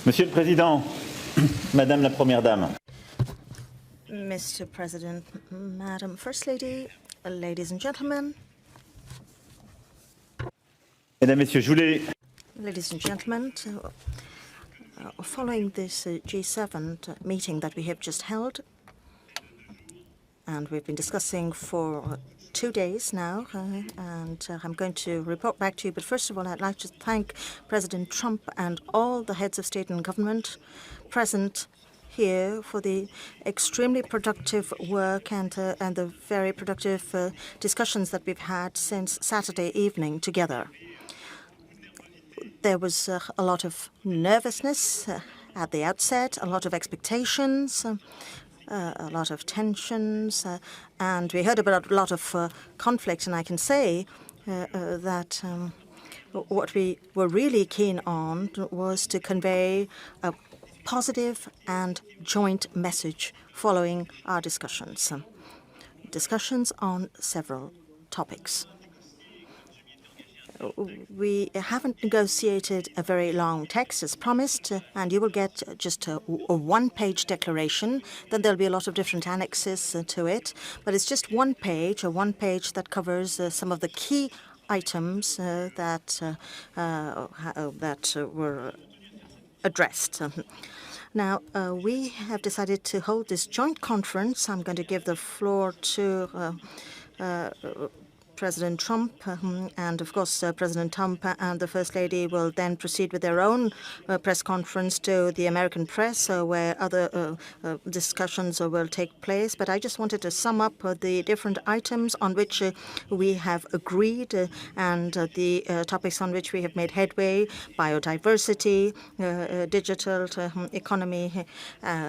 Monsieur le Président, Madame la Première Dame. Mr. President, Madam First Lady, ladies and gentlemen. Mesdames, Messieurs, je voulais... Ladies and gentlemen, following this G7 meeting that we have just held, and we've been discussing for 2 days now, and I'm going to report back to you. But first of all, I'd like to thank President Trump and all the heads of state and government present here for the extremely productive work and the very productive discussions that we've had since Saturday evening together. There was a lot of nervousness at the outset, a lot of expectations, a lot of tensions, and we heard about a lot of conflict. And I can say that what we were really keen on was to convey a positive and joint message following our discussions on several topics. We haven't negotiated a very long text as promised, and you will get just a one-page declaration. Then there'll be a lot of different annexes to it, but it's just one page that covers some of the key items that were addressed. Now, we have decided to hold this joint conference. I'm going to give the floor to President Trump, and of course President Trump and the First Lady will then proceed with their own press conference to the American press, where other discussions will take place. But I just wanted to sum up the different items on which we have agreed and the topics on which we have made headway: biodiversity, digital economy,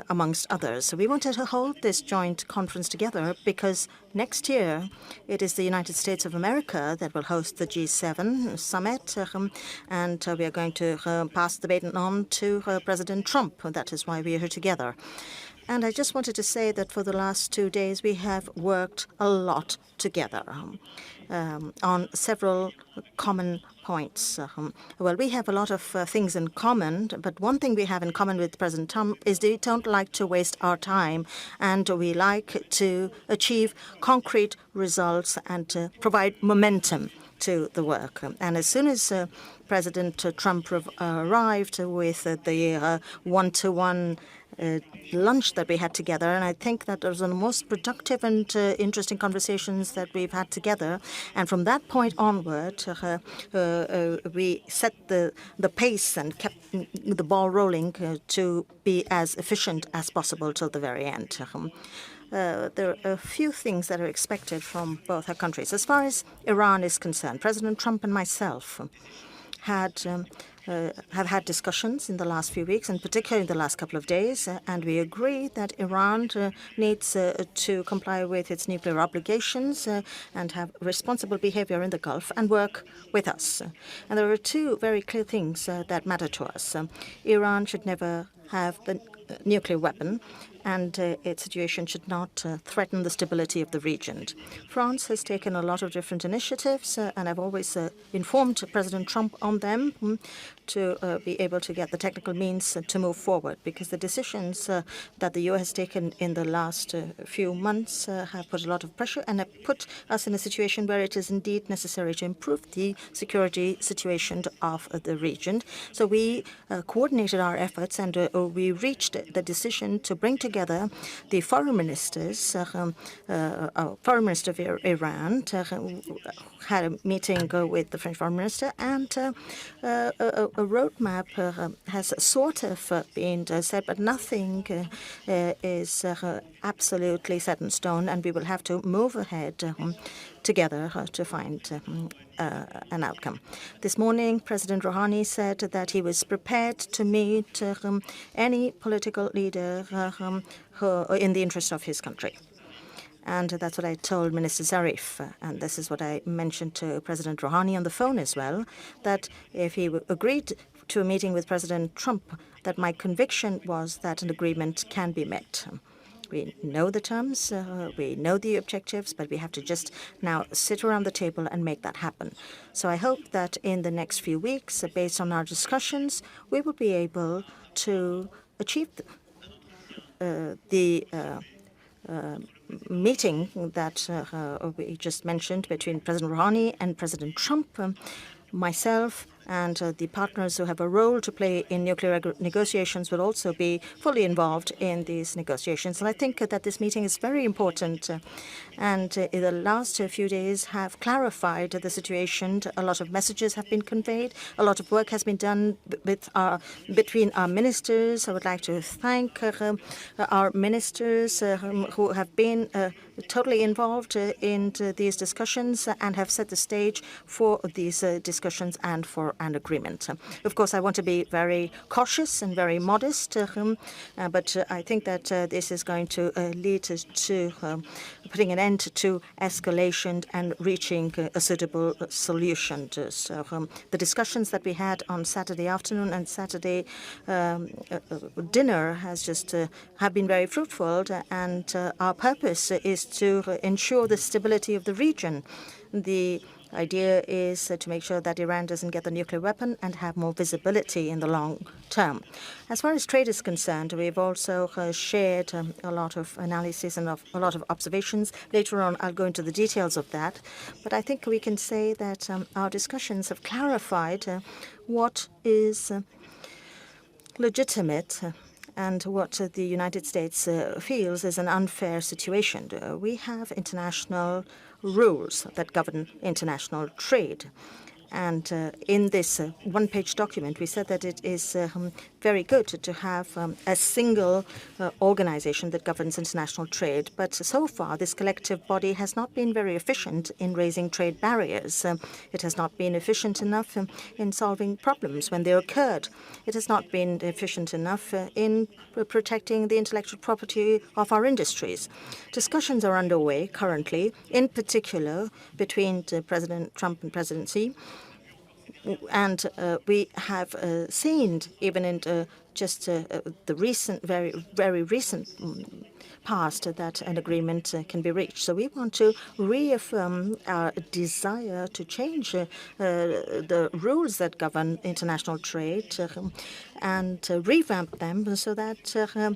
amongst others. So we wanted to hold this joint conference together because next year it is the United States of America that will host the G7 summit, and we are going to pass the baton on to President Trump. That is why we are here together. And I just wanted to say that for the last 2 days we have worked a lot together on several common points. Well, we have a lot of things in common, but one thing we have in common with President Trump is that we don't like to waste our time, and we like to achieve concrete results and to provide momentum to the work. And as soon as President Trump arrived with the one-to-one lunch that we had together, and I think that those are the most productive and interesting conversations that we've had together. And from that point onward, we set the pace and kept the ball rolling to be as efficient as possible till the very end. There are a few things that are expected from both our countries. As far as Iran is concerned, President Trump and myself have had discussions in the last few weeks, and particularly in the last couple of days, and we agree that Iran needs to comply with its nuclear obligations and have responsible behavior in the Gulf and work with us. And there are two very clear things that matter to us. Iran should never have the nuclear weapon, and its situation should not threaten the stability of the region. France has taken a lot of different initiatives, and I've always informed President Trump on them to be able to get the technical means to move forward, because the decisions that the U.S. has taken in the last few months have put a lot of pressure and have put us in a situation where it is indeed necessary to improve the security situation of the region. So we coordinated our efforts, and we reached the decision to bring together the foreign ministers. Foreign minister of Iran had a meeting with the French foreign minister, and a roadmap has sort of been set, but nothing is absolutely set in stone, and we will have to move ahead together to find an outcome. This morning, President Rouhani said that he was prepared to meet any political leader who, in the interest of his country. And that's what I told Minister Zarif, and this is what I mentioned to President Rouhani on the phone as well, that if he agreed to a meeting with President Trump, that my conviction was that an agreement can be met. We know the terms, we know the objectives, but we have to just now sit around the table and make that happen. So I hope that in the next few weeks, based on our discussions, we will be able to achieve the meeting that we just mentioned between President Rouhani and President Trump. Myself and the partners who have a role to play in nuclear negotiations will also be fully involved in these negotiations. And I think that this meeting is very important. And in the last few days have clarified the situation. A lot of messages have been conveyed. A lot of work has been done between our ministers. I would like to thank our ministers who have been totally involved in these discussions and have set the stage for these discussions and for an agreement. Of course, I want to be very cautious and very modest, but I think that this is going to lead to putting an end to escalation and reaching a suitable solution. So the discussions that we had on Saturday afternoon and Saturday dinner have been very fruitful, and our purpose is to ensure the stability of the region. The idea is to make sure that Iran doesn't get the nuclear weapon and have more visibility in the long term. As far as trade is concerned, we've also shared a lot of analysis and a lot of observations. Later on, I'll go into the details of that. But I think we can say that our discussions have clarified what is legitimate and what the United States feels is an unfair situation. We have international rules that govern international trade. And in this one-page document, we said that it is very good to have a single organization that governs international trade. But so far, this collective body has not been very efficient in raising trade barriers. It has not been efficient enough in solving problems when they occurred. It has not been efficient enough in protecting the intellectual property of our industries. Discussions are underway currently, in particular between President Trump and President Xi. And we have seen, even in just the recent, very recent past, that an agreement can be reached. So we want to reaffirm our desire to change the rules that govern international trade and revamp them so that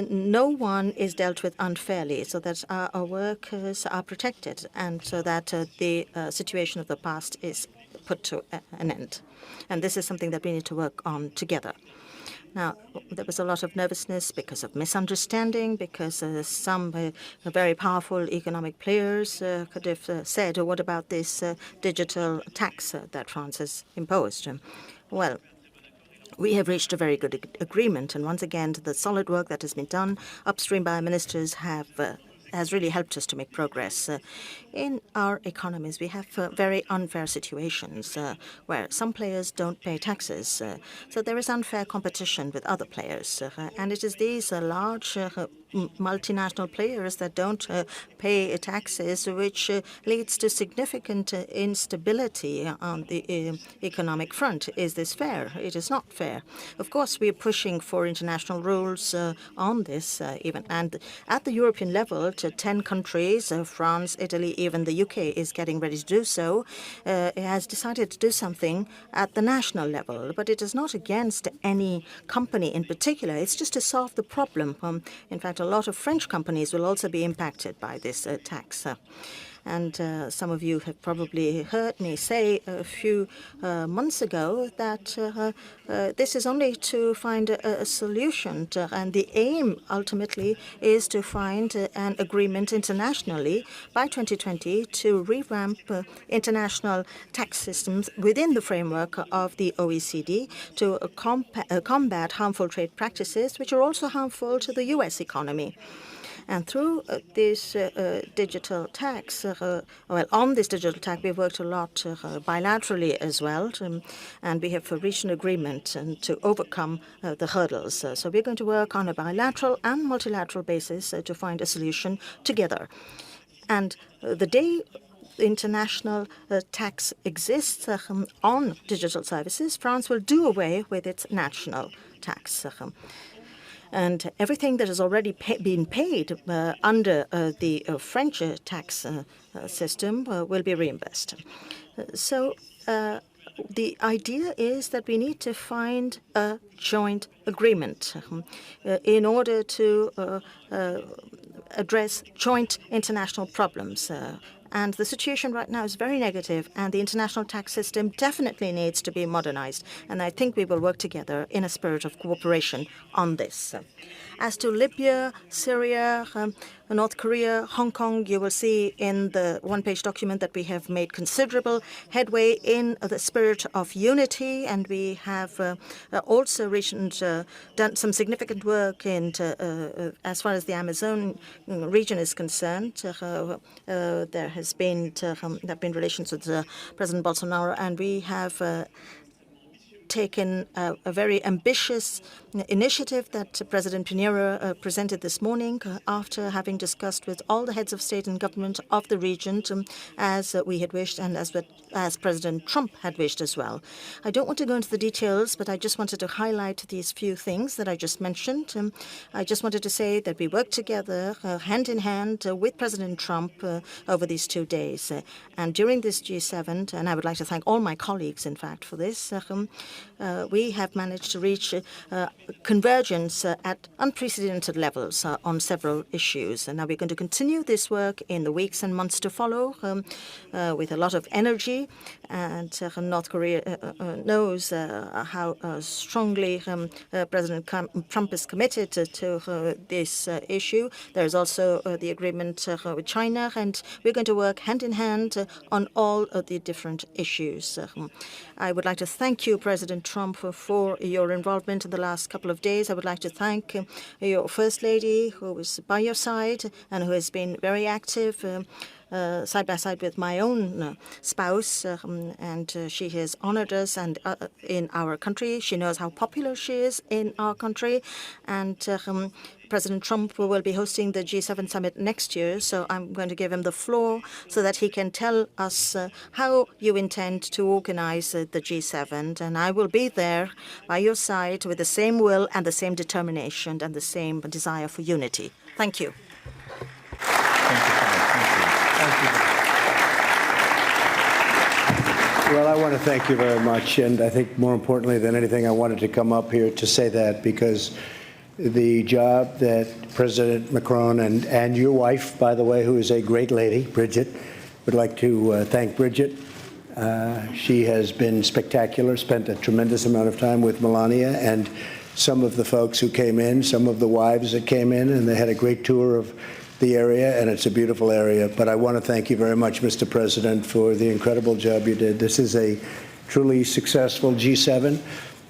no one is dealt with unfairly, so that our workers are protected, and so that the situation of the past is put to an end. And this is something that we need to work on together. Now, there was a lot of nervousness because of misunderstanding, because some very powerful economic players could have said, what about this digital tax that France has imposed? Well, we have reached a very good agreement. And once again, the solid work that has been done upstream by our ministers has really helped us to make progress. In our economies, we have very unfair situations where some players don't pay taxes. So there is unfair competition with other players. And it is these large multinational players that don't pay taxes, which leads to significant instability on the economic front. Is this fair? It is not fair. Of course, we are pushing for international rules on this, even. And at the European level, to 10 countries, France, Italy, even the UK is getting ready to do so, it has decided to do something at the national level. But it is not against any company in particular. It's just to solve the problem. In fact, a lot of French companies will also be impacted by this tax. And some of you have probably heard me say a few months ago that this is only to find a solution. And the aim, ultimately, is to find an agreement internationally by 2020 to revamp international tax systems within the framework of the OECD to combat harmful trade practices, which are also harmful to the U.S. economy. And through this digital tax, on this digital tax, we've worked a lot bilaterally as well, and we have reached an agreement to overcome the hurdles. So we're going to work on a bilateral and multilateral basis to find a solution together. And the day international tax exists on digital services, France will do away with its national tax. And everything that has already been paid under the French tax system will be reimbursed. So The idea is that we need to find a joint agreement in order to address joint international problems. And the situation right now is very negative, and the international tax system definitely needs to be modernized. And I think we will work together in a spirit of cooperation on this. As to Libya, Syria, North Korea, Hong Kong, you will see in the one-page document that we have made considerable headway in the spirit of unity, and we have also done some significant work in as far as the Amazon region is concerned. There have been relations with President Bolsonaro, and we have taken a very ambitious initiative that President Pinheiro presented this morning after having discussed with all the heads of state and government of the region, as we had wished and as President Trump had wished as well. I don't want to go into the details, but I just wanted to highlight these few things that I just mentioned. I just wanted to say that we worked together hand in hand with President Trump over these 2 days. And during this G7, and I would like to thank all my colleagues, in fact, for this, we have managed to reach convergence at unprecedented levels on several issues. And now we're going to continue this work in the weeks and months to follow with a lot of energy. And North Korea knows how strongly President Trump is committed to this issue. There is also the agreement with China, and we're going to work hand in hand on all of the different issues. I would like to thank you, President Trump, for your involvement in the last couple of days. I would like to thank your First Lady, who was by your side and who has been very active side by side with my own spouse, and she has honored us and in our country. She knows how popular she is in our country, and President Trump will be hosting the G7 summit next year, so I'm going to give him the floor so that he can tell us how you intend to organize the G7, and I will be there by your side with the same will and the same determination and the same desire for unity. Thank you. Well, I want to thank you very much, and I think more importantly than anything, I wanted to come up here to say that because the job that President Macron and your wife, by the way, who is a great lady, Bridget, would like to thank Bridget. She has been spectacular, spent a tremendous amount of time with Melania and some of the folks who came in, some of the wives that came in, and they had a great tour of the area, and it's a beautiful area. But I want to thank you very much, Mr. President, for the incredible job you did. This is a truly successful G7.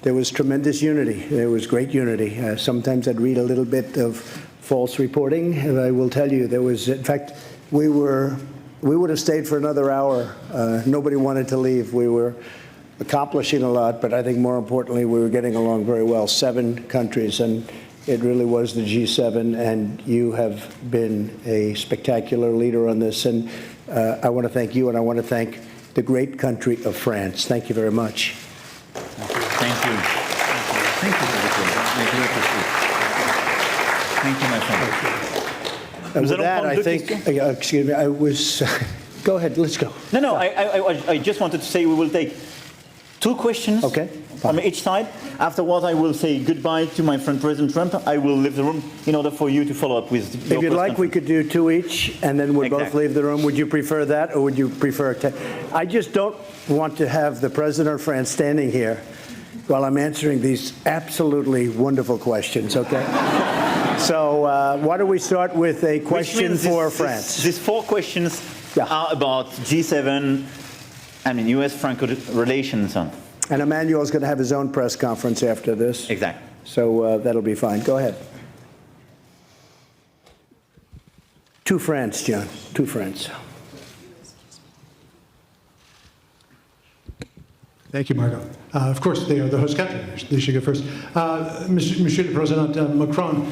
There was tremendous unity. There was great unity. Sometimes I'd read a little bit of false reporting, and I will tell you there was, in fact, we would have stayed for another hour. Nobody wanted to leave. We were accomplishing a lot, but I think more importantly, we were getting along very well. 7 countries, and it really was the G7, and you have been a spectacular leader on this. And I want to thank you, and I want to thank the great country of France. Thank you very much. Thank you. Thank you for the Thank you, my friend. With that, I think, excuse me, I was, go ahead, let's go. No, I just wanted to say we will take 2 questions from each side. Afterwards, I will say goodbye to my friend President Trump. I will leave the room in order for you to follow up with your If you'd like, we could do 2 each, and then we'll both leave the room. Would you prefer that, or would you prefer I just don't want to have the President of France standing here while I'm answering these absolutely wonderful questions, okay? So why don't we start with a question for France? These 4 questions are about G7, US-Franco relations. And Emmanuel's going to have his own press conference after this. Exactly. So that'll be fine. Go ahead. To France, John. To France. Thank you, Margot. Of course, they are the host country. They should go first. Monsieur le Président Macron,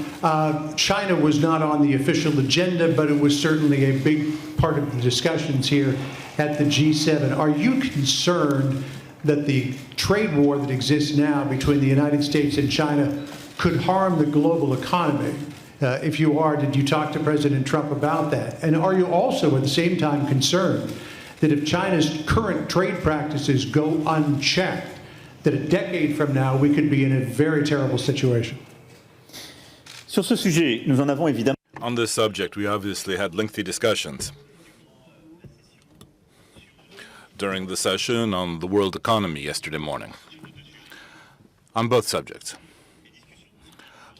China was not on the official agenda, but it was certainly a big part of the discussions here at the G7. Are you concerned that the trade war that exists now between the United States and China could harm the global economy? If you are, did you talk to President Trump about that? And are you also at the same time concerned that if China's current trade practices go unchecked, that a decade from now we could be in a very terrible situation? Sur ce sujet, nous en avons évidemment. On this subject, we obviously had lengthy discussions during the session on the world economy yesterday morning on both subjects.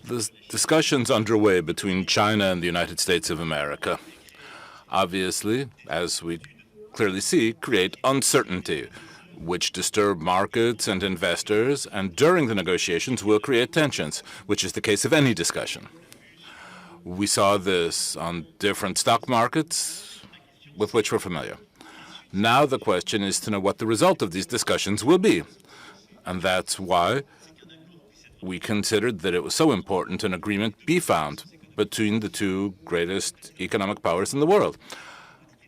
The discussions underway between China and the United States of America obviously, as we clearly see, create uncertainty, which disturb markets and investors, and during the negotiations will create tensions, which is the case of any discussion. We saw this on different stock markets with which we're familiar. Now the question is to know what the result of these discussions will be, and that's why we considered that it was so important an agreement be found between the two greatest economic powers in the world.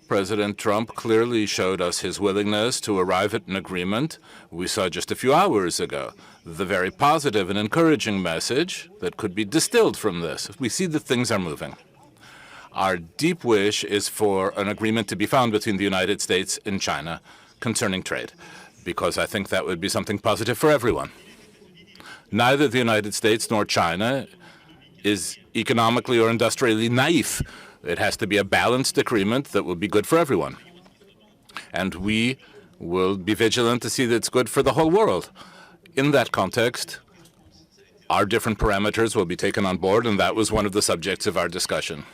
President Trump clearly showed us his willingness to arrive at an agreement. We saw just a few hours ago the very positive and encouraging message that could be distilled from this. We see that things are moving. Our deep wish is for an agreement to be found between the United States and China concerning trade, because I think that would be something positive for everyone. Neither the United States nor China is economically or industrially naive. It has to be a balanced agreement that will be good for everyone. And we will be vigilant to see that it's good for the whole world. In that context, our different parameters will be taken on board, and that was one of the subjects of our discussion.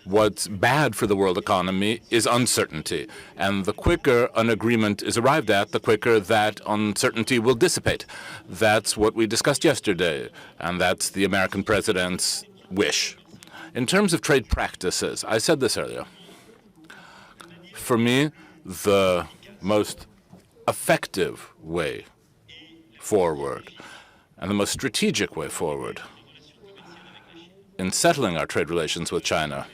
What's bad for the world economy is uncertainty, and the quicker an agreement is arrived at, the quicker that uncertainty will dissipate. That's what we discussed yesterday, and that's the American president's wish. In terms of trade practices, I said this earlier. For me, the most effective way forward and the most strategic way forward in settling our trade relations with China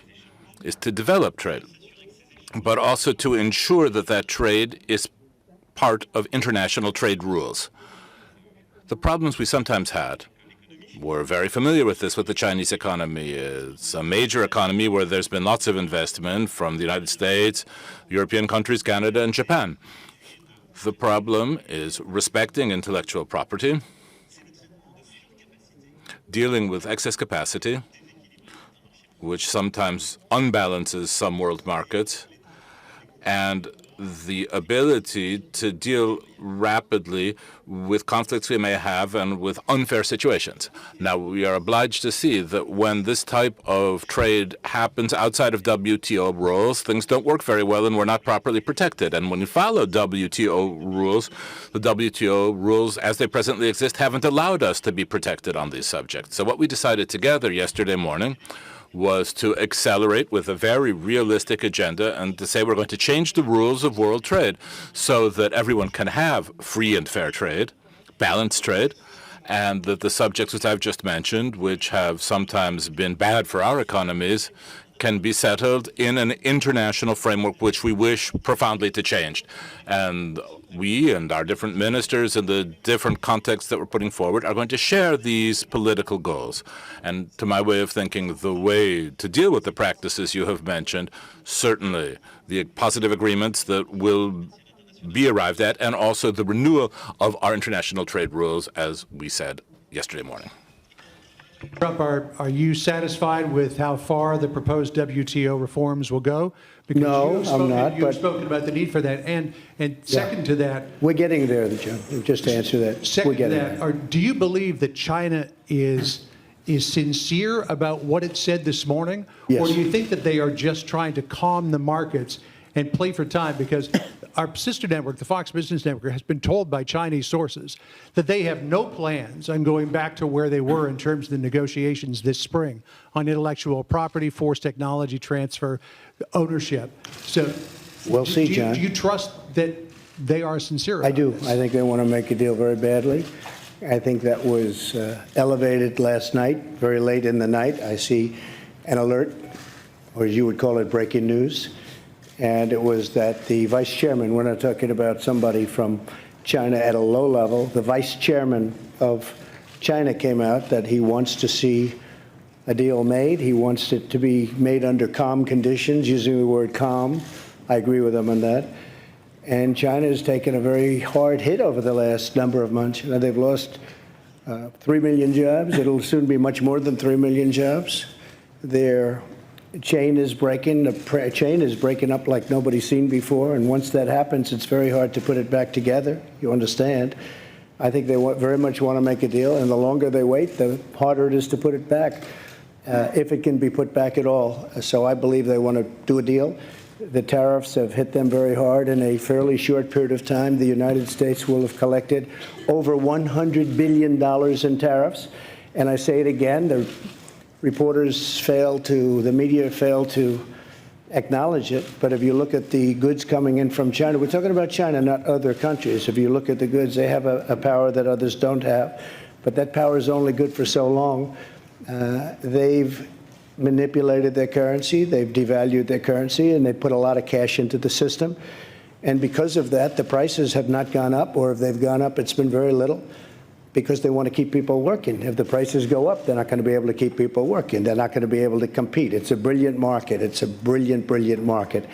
is to develop trade, but also to ensure that that trade is part of international trade rules. The problems we sometimes had, we're very familiar with this with the Chinese economy. It's a major economy where there's been lots of investment from the United States, European countries, Canada, and Japan. The problem is respecting intellectual property, dealing with excess capacity, which sometimes unbalances some world markets, and the ability to deal rapidly with conflicts we may have and with unfair situations. Now, we are obliged to see that when this type of trade happens outside of WTO rules, things don't work very well and we're not properly protected. And when you follow WTO rules, the WTO rules as they presently exist haven't allowed us to be protected on these subjects. So what we decided together yesterday morning was to accelerate with a very realistic agenda and to say we're going to change the rules of world trade so that everyone can have free and fair trade, balanced trade, and that the subjects which I've just mentioned, which have sometimes been bad for our economies, can be settled in an international framework which we wish profoundly to change. And we and our different ministers in the different contexts that we're putting forward are going to share these political goals. And to my way of thinking, the way to deal with the practices you have mentioned, certainly the positive agreements that will be arrived at, and also the renewal of our international trade rules, as we said yesterday morning. Trump, are you satisfied with how far the proposed WTO reforms will go? Because No, I'm not. You've spoken about the need for that. And second to that, We're getting there, John. Just to answer that, we're second to getting that, there. do you believe that China is sincere about what it said this morning? Yes. Or do you think that they are just trying to calm the markets and play for time? Because our sister network, the Fox Business Network, has been told by Chinese sources that they have no plans on going back to where they were in terms of the negotiations this spring on intellectual property, forced technology transfer, ownership. So We'll see, John. Do you trust that they are sincere about I do. this? I think they want to make a deal very badly. I think that was elevated last night, very late in the night. I see an alert, or as you would call it, breaking news. And it was that the vice chairman, we're not talking about somebody from China at a low level, the vice chairman of China came out that he wants to see a deal made. He wants it to be made under calm conditions, using the word calm. I agree with him on that. And China has taken a very hard hit over the last number of months. They've lost 3 million jobs. It'll soon be much more than 3 million jobs. Their chain is breaking. The chain is breaking up like nobody's seen before. And once that happens, it's very hard to put it back together. You understand? I think they very much want to make a deal. And the longer they wait, the harder it is to put it back, if it can be put back at all. So I believe they want to do a deal. The tariffs have hit them very hard. In a fairly short period of time, the United States will have collected over $100 billion in tariffs. And I say it again, the media fail to acknowledge it. But if you look at the goods coming in from China, we're talking about China, not other countries. If you look at the goods, they have a power that others don't have. But that power is only good for so long. They've manipulated their currency, they've devalued their currency, and they put a lot of cash into the system. And because of that, the prices have not gone up, or if they've gone up, it's been very little, because they want to keep people working. If the prices go up, they're not going to be able to keep people working. They're not going to be able to compete. It's a brilliant market. It's a brilliant, brilliant market,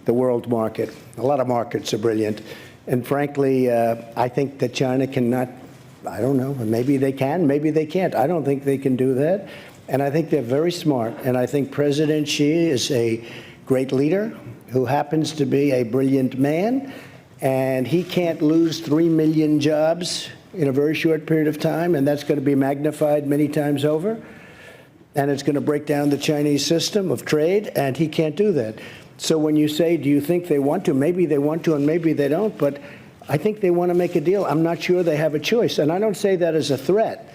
the world market. A lot of markets are brilliant. And frankly, I think that China cannot, I don't know, maybe they can, maybe they can't. I don't think they can do that. And I think they're very smart. And I think President Xi is a great leader who happens to be a brilliant man. And he can't lose 3 million jobs in a very short period of time. And that's going to be magnified many times over. And it's going to break down the Chinese system of trade. And he can't do that. So when you say, do you think they want to? Maybe they want to and maybe they don't. But I think they want to make a deal. I'm not sure they have a choice. And I don't say that as a threat.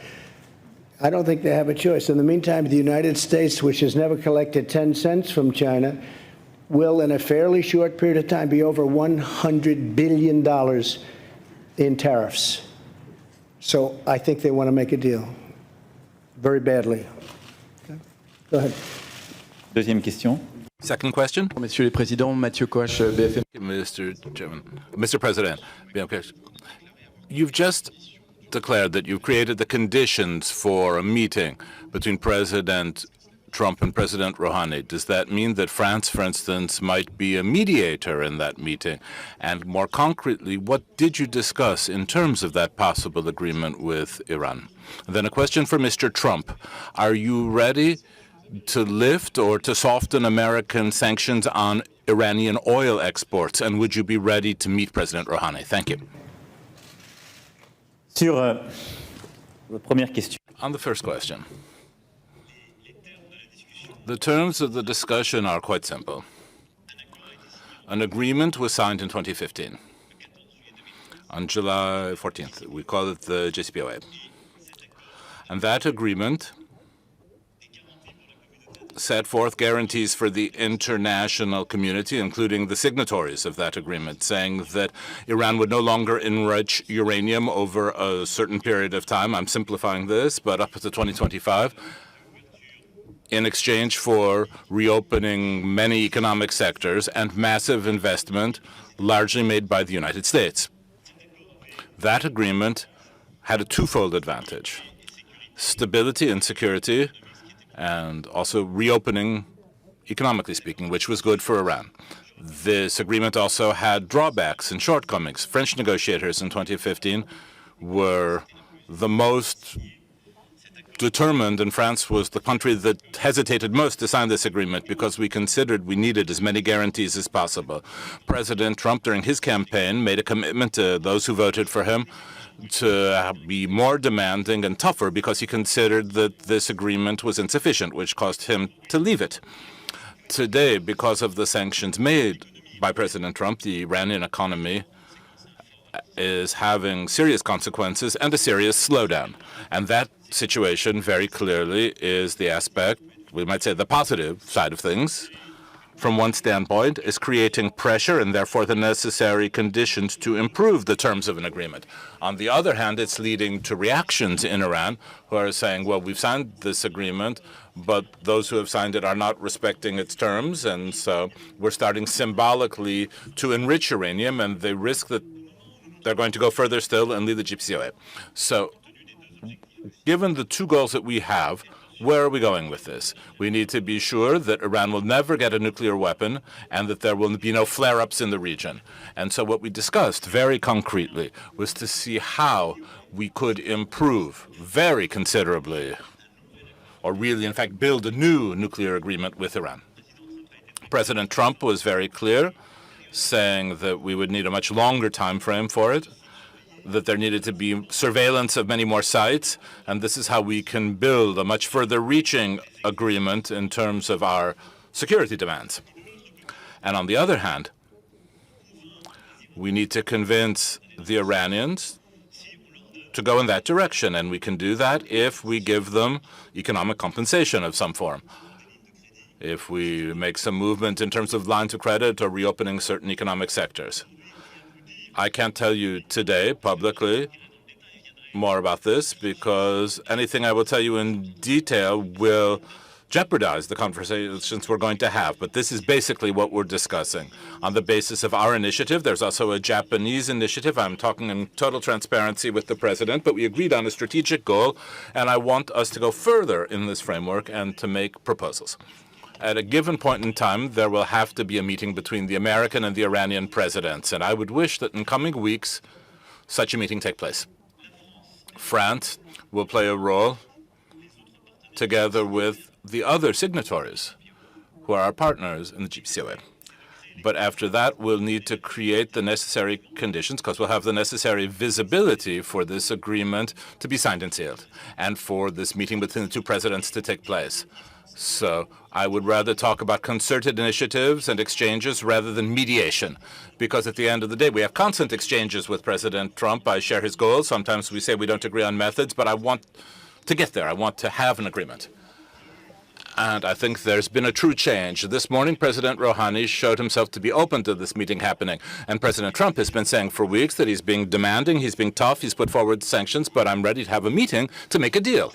I don't think they have a choice. In the meantime, the United States, which has never collected 10 cents from China, will, in a fairly short period of time, be over $100 billion in tariffs. So I think they want to make a deal very badly. Okay. Go ahead. Deuxième question. Second question. Messieurs les présidents, Mathieu Coach, BFM. Mr. President, you've just declared that you've created the conditions for a meeting between President Trump and President Rouhani. Does that mean that France, for instance, might be a mediator in that meeting? And more concretely, what did you discuss in terms of that possible agreement with Iran? And then a question for Mr. Trump. Are you ready to lift or to soften American sanctions on Iranian oil exports? And would you be ready to meet President Rouhani? Thank you. Sur la première question. On the first question, the terms of the discussion are quite simple. An agreement was signed in 2015. On July 14th, we call it the JCPOA. And that agreement set forth guarantees for the international community, including the signatories of that agreement, saying that Iran would no longer enrich uranium over a certain period of time. I'm simplifying this, but up to 2025, in exchange for reopening many economic sectors and massive investment, largely made by the United States. That agreement had a twofold advantage: stability and security, and also reopening, economically speaking, which was good for Iran. This agreement also had drawbacks and shortcomings. French negotiators in 2015 were the most determined, and France was the country that hesitated most to sign this agreement because we considered we needed as many guarantees as possible. President Trump, during his campaign, made a commitment to those who voted for him to be more demanding and tougher because he considered that this agreement was insufficient, which caused him to leave it. Today, because of the sanctions made by President Trump, the Iranian economy is having serious consequences and a serious slowdown. And that situation very clearly is the aspect, we might say the positive side of things, from one standpoint, is creating pressure and therefore the necessary conditions to improve the terms of an agreement. On the other hand, it's leading to reactions in Iran who are saying, well, we've signed this agreement, but those who have signed it are not respecting its terms, and so we're starting symbolically to enrich uranium, and they risk that they're going to go further still and leave the JCPOA. So given the two goals that we have, Where are we going with this? We need to be sure that Iran will never get a nuclear weapon and that there will be no flare-ups in the region. And so what we discussed very concretely was to see how we could improve very considerably, or really, in fact, build a new nuclear agreement with Iran. President Trump was very clear, saying that we would need a much longer time frame for it, that there needed to be surveillance of many more sites, and this is how we can build a much further reaching agreement in terms of our security demands. And on the other hand, we need to convince the Iranians to go in that direction, and we can do that if we give them economic compensation of some form. If we make some movement in terms of lines of credit or reopening certain economic sectors. I can't tell you today publicly more about this because anything I will tell you in detail will jeopardize the conversations we're going to have. But this is basically what we're discussing. On the basis of our initiative, there's also a Japanese initiative. I'm talking in total transparency with the president, but we agreed on a strategic goal, and I want us to go further in this framework and to make proposals. At a given point in time, there will have to be a meeting between the American and the Iranian presidents, and I would wish that in coming weeks, such a meeting take place. France will play a role together with the other signatories who are our partners in the GPCOA. But after that, we'll need to create the necessary conditions because we'll have the necessary visibility for this agreement to be signed and sealed and for this meeting between the two presidents to take place. So I would rather talk about concerted initiatives and exchanges rather than mediation, because at the end of the day, we have constant exchanges with President Trump. I share his goals. Sometimes we say we don't agree on methods, but I want to get there. I want to have an agreement. And I think there's been a true change. This morning, President Rouhani showed himself to be open to this meeting happening. And President Trump has been saying for weeks that he's being demanding, he's being tough, he's put forward sanctions, but I'm ready to have a meeting to make a deal.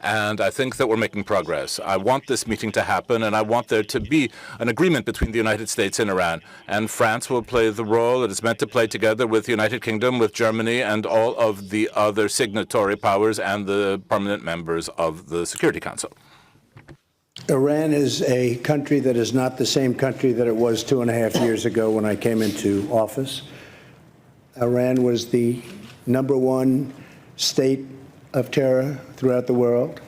And I think that we're making progress. I want this meeting to happen, and I want there to be an agreement between the United States and Iran. And France will play the role it is meant to play together with the United Kingdom, with Germany, and all of the other signatory powers and the permanent members of the Security Council. Iran is a country that is not the same country that it was 2.5 years ago when I came into office. Iran was the #1 state of terror throughout the world.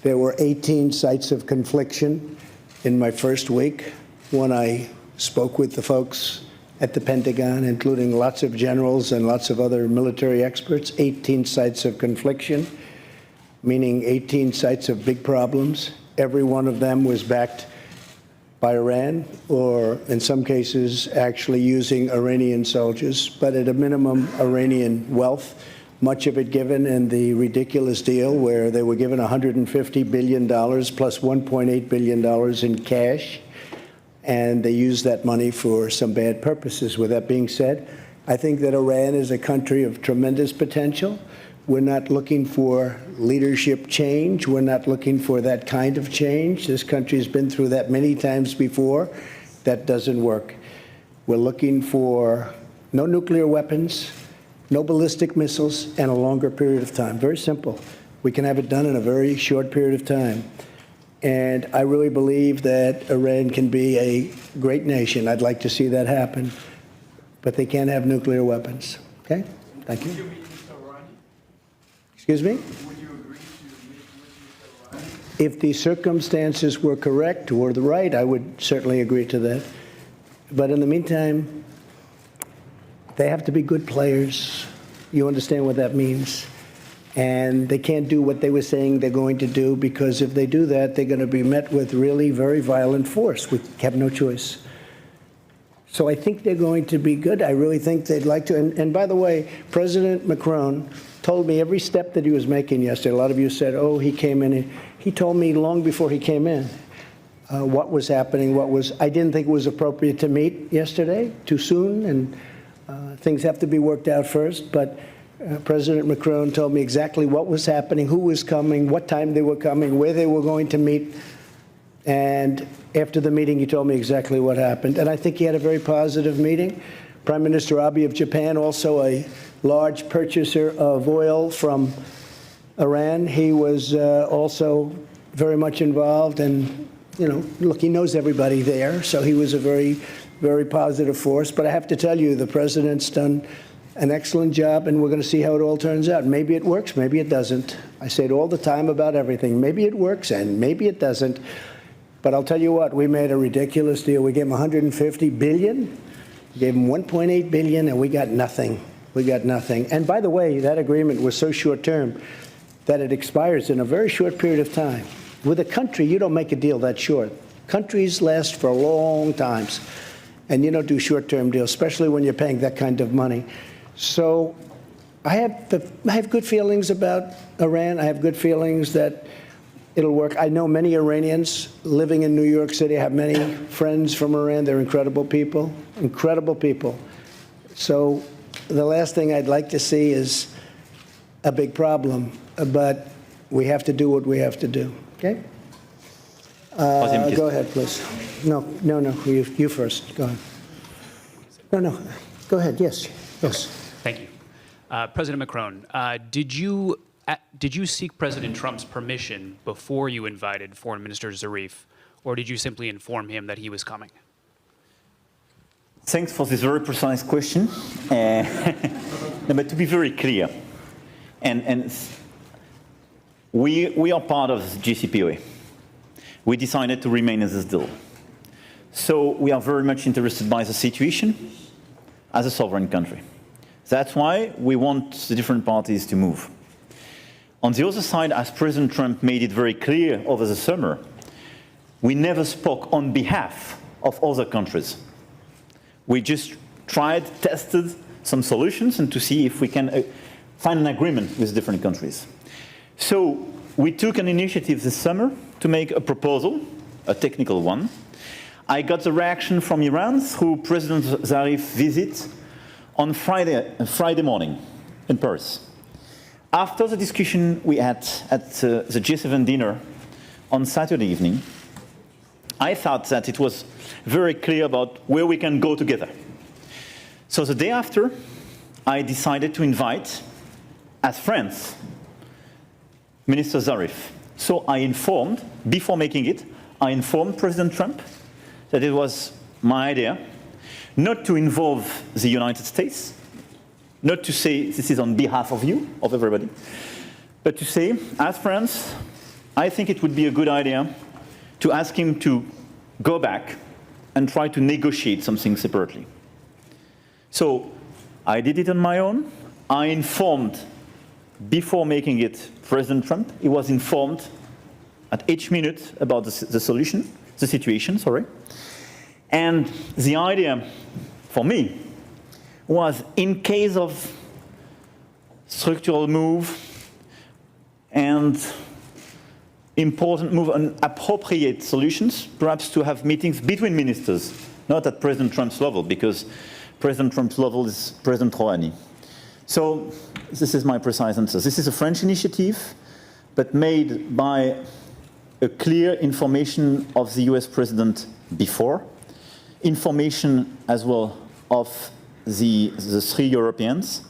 There were 18 sites of confliction in my first week when I spoke with the folks at the Pentagon, including lots of generals and lots of other military experts. 18 sites of confliction, meaning 18 sites of big problems. Every one of them was backed by Iran, or in some cases actually using Iranian soldiers, but at a minimum Iranian wealth. Much of it given in the ridiculous deal where they were given $150 billion plus $1.8 billion in cash, and they used that money for some bad purposes. With that being said, I think that Iran is a country of tremendous potential. We're not looking for leadership change. We're not looking for that kind of change. This country has been through that many times before. That doesn't work. We're looking for no nuclear weapons, no ballistic missiles, and a longer period of time. Very simple. We can have it done in a very short period of time. And I really believe that Iran can be a great nation. I'd like to see that happen. But they can't have nuclear weapons. Okay? Thank you. Excuse me? Would you agree to meet with Mr. Rouhani? If the circumstances were correct or the right, I would certainly agree to that. But in the meantime, they have to be good players. You understand what that means? And they can't do what they were saying they're going to do, because if they do that, they're going to be met with really very violent force. We have no choice. So I think they're going to be good. I really think they'd like to. And by the way, President Macron told me every step that he was making yesterday. A lot of you said, oh, he came in. He told me long before he came in what was happening, I didn't think it was appropriate to meet yesterday, too soon, and things have to be worked out first. But President Macron told me exactly what was happening, who was coming, what time they were coming, where they were going to meet. And after the meeting, he told me exactly what happened. And I think he had a very positive meeting. Prime Minister Abe of Japan, also a large purchaser of oil from Iran. He was also very much involved, and, you know, look, he knows everybody there, so he was a very, very positive force. But I have to tell you, the president's done an excellent job, and we're going to see how it all turns out. Maybe it works, maybe it doesn't. I say it all the time about everything. Maybe it works, and maybe it doesn't. But I'll tell you what, we made a ridiculous deal. We gave him $150 billion, we gave him $1.8 billion, and we got nothing. We got nothing. And by the way, that agreement was so short-term that it expires in a very short period of time. With a country, you don't make a deal that short. Countries last for long times, and you don't do short-term deals, especially when you're paying that kind of money. So I have good feelings about Iran. I have good feelings that it'll work. I know many Iranians living in New York City. I have many friends from Iran. They're incredible people, incredible people. So the last thing I'd like to see is a big problem, but we have to do what we have to do. Okay? Go ahead, please. No, you first. Go ahead. No, go ahead. Yes. Thank you. President Macron, did you seek President Trump's permission before you invited Foreign Minister Zarif, or did you simply inform him that he was coming? Thanks for this very precise question. No, but to be very clear, and we are part of GCPOA. We decided to remain in this deal. So we are very much interested by the situation as a sovereign country. That's why we want the different parties to move. On the other side, as President Trump made it very clear over the summer, we never spoke on behalf of other countries. We just tested some solutions and to see if we can find an agreement with different countries. So we took an initiative this summer to make a proposal, a technical one. I got the reaction from Iran through President Zarif's visit on Friday morning in Paris. After the discussion we had at the G7 dinner on Saturday evening, I thought that it was very clear about where we can go together. So the day after, I decided to invite, as friends, Minister Zarif. So I informed, before making it, I informed President Trump that it was my idea not to involve the United States, not to say this is on behalf of you, of everybody, but to say, as friends, I think it would be a good idea to ask him to go back and try to negotiate something separately. So I did it on my own. I informed, before making it, President Trump. He was informed at each minute about the situation. And the idea for me was, in case of structural move and important move and appropriate solutions, perhaps to have meetings between ministers, not at President Trump's level, because President Trump's level is President Rouhani. So this is my precise answer. This is a French initiative, but made by a clear information of the US President before, information as well of the three Europeans,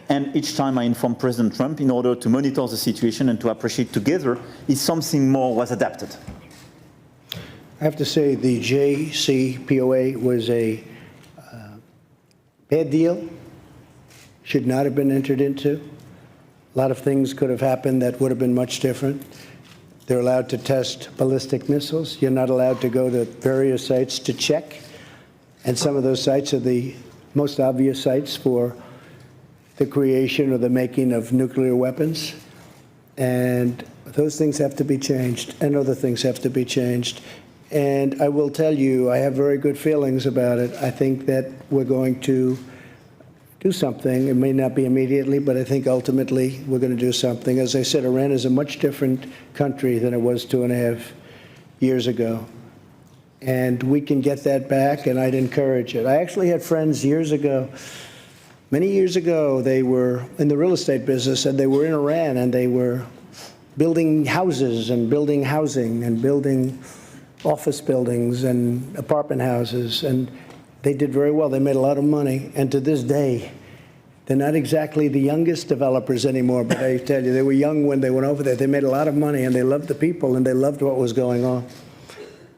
and each time I informed President Trump in order to monitor the situation and to appreciate together if something more was adapted. I have to say the JCPOA was a bad deal, should not have been entered into. A lot of things could have happened that would have been much different. They're allowed to test ballistic missiles. You're not allowed to go to various sites to check. And some of those sites are the most obvious sites for the creation or the making of nuclear weapons. And those things have to be changed, and other things have to be changed. And I will tell you, I have very good feelings about it. I think that we're going to do something. It may not be immediately, but I think ultimately we're going to do something. As I said, Iran is a much different country than it was 2.5 years ago. And we can get that back, and I'd encourage it. I actually had friends years ago, many years ago, they were in the real estate business, and they were in Iran, and they were building houses and building housing and building office buildings and apartment houses, and they did very well. They made a lot of money, and to this day, They're not exactly the youngest developers anymore, but I tell you, they were young when they went over there. They made a lot of money, and they loved the people, and they loved what was going on.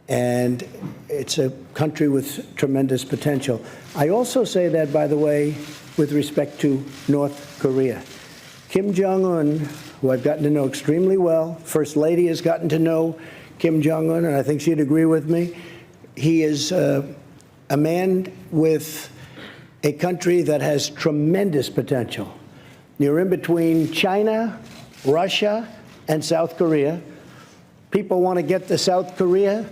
And it's a country with tremendous potential. I also say that, by the way, with respect to North Korea. Kim Jong-un, who I've gotten to know extremely well, First Lady has gotten to know Kim Jong-un, and I think she'd agree with me. He is a man with a country that has tremendous potential. You're in between China, Russia, and South Korea. People want to get to South Korea.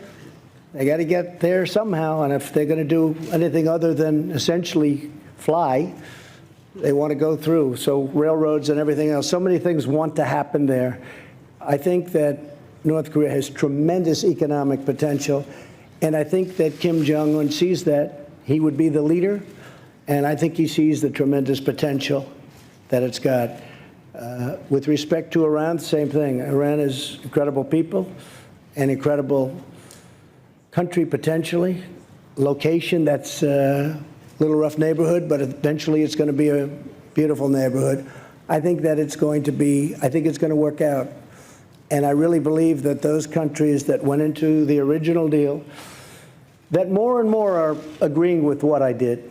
They got to get there somehow, and if they're going to do anything other than essentially fly, they want to go through. So railroads and everything else, so many things want to happen there. I think that North Korea has tremendous economic potential, and I think that Kim Jong-un sees that. He would be the leader, and I think he sees the tremendous potential that it's got. With respect to Iran, the same thing. Iran is incredible people, an incredible country potentially, location that's a little rough neighborhood, but eventually it's going to be a beautiful neighborhood. I think that it's going to be, I think it's going to work out. And I really believe that those countries that went into the original deal, that more and more are agreeing with what I did.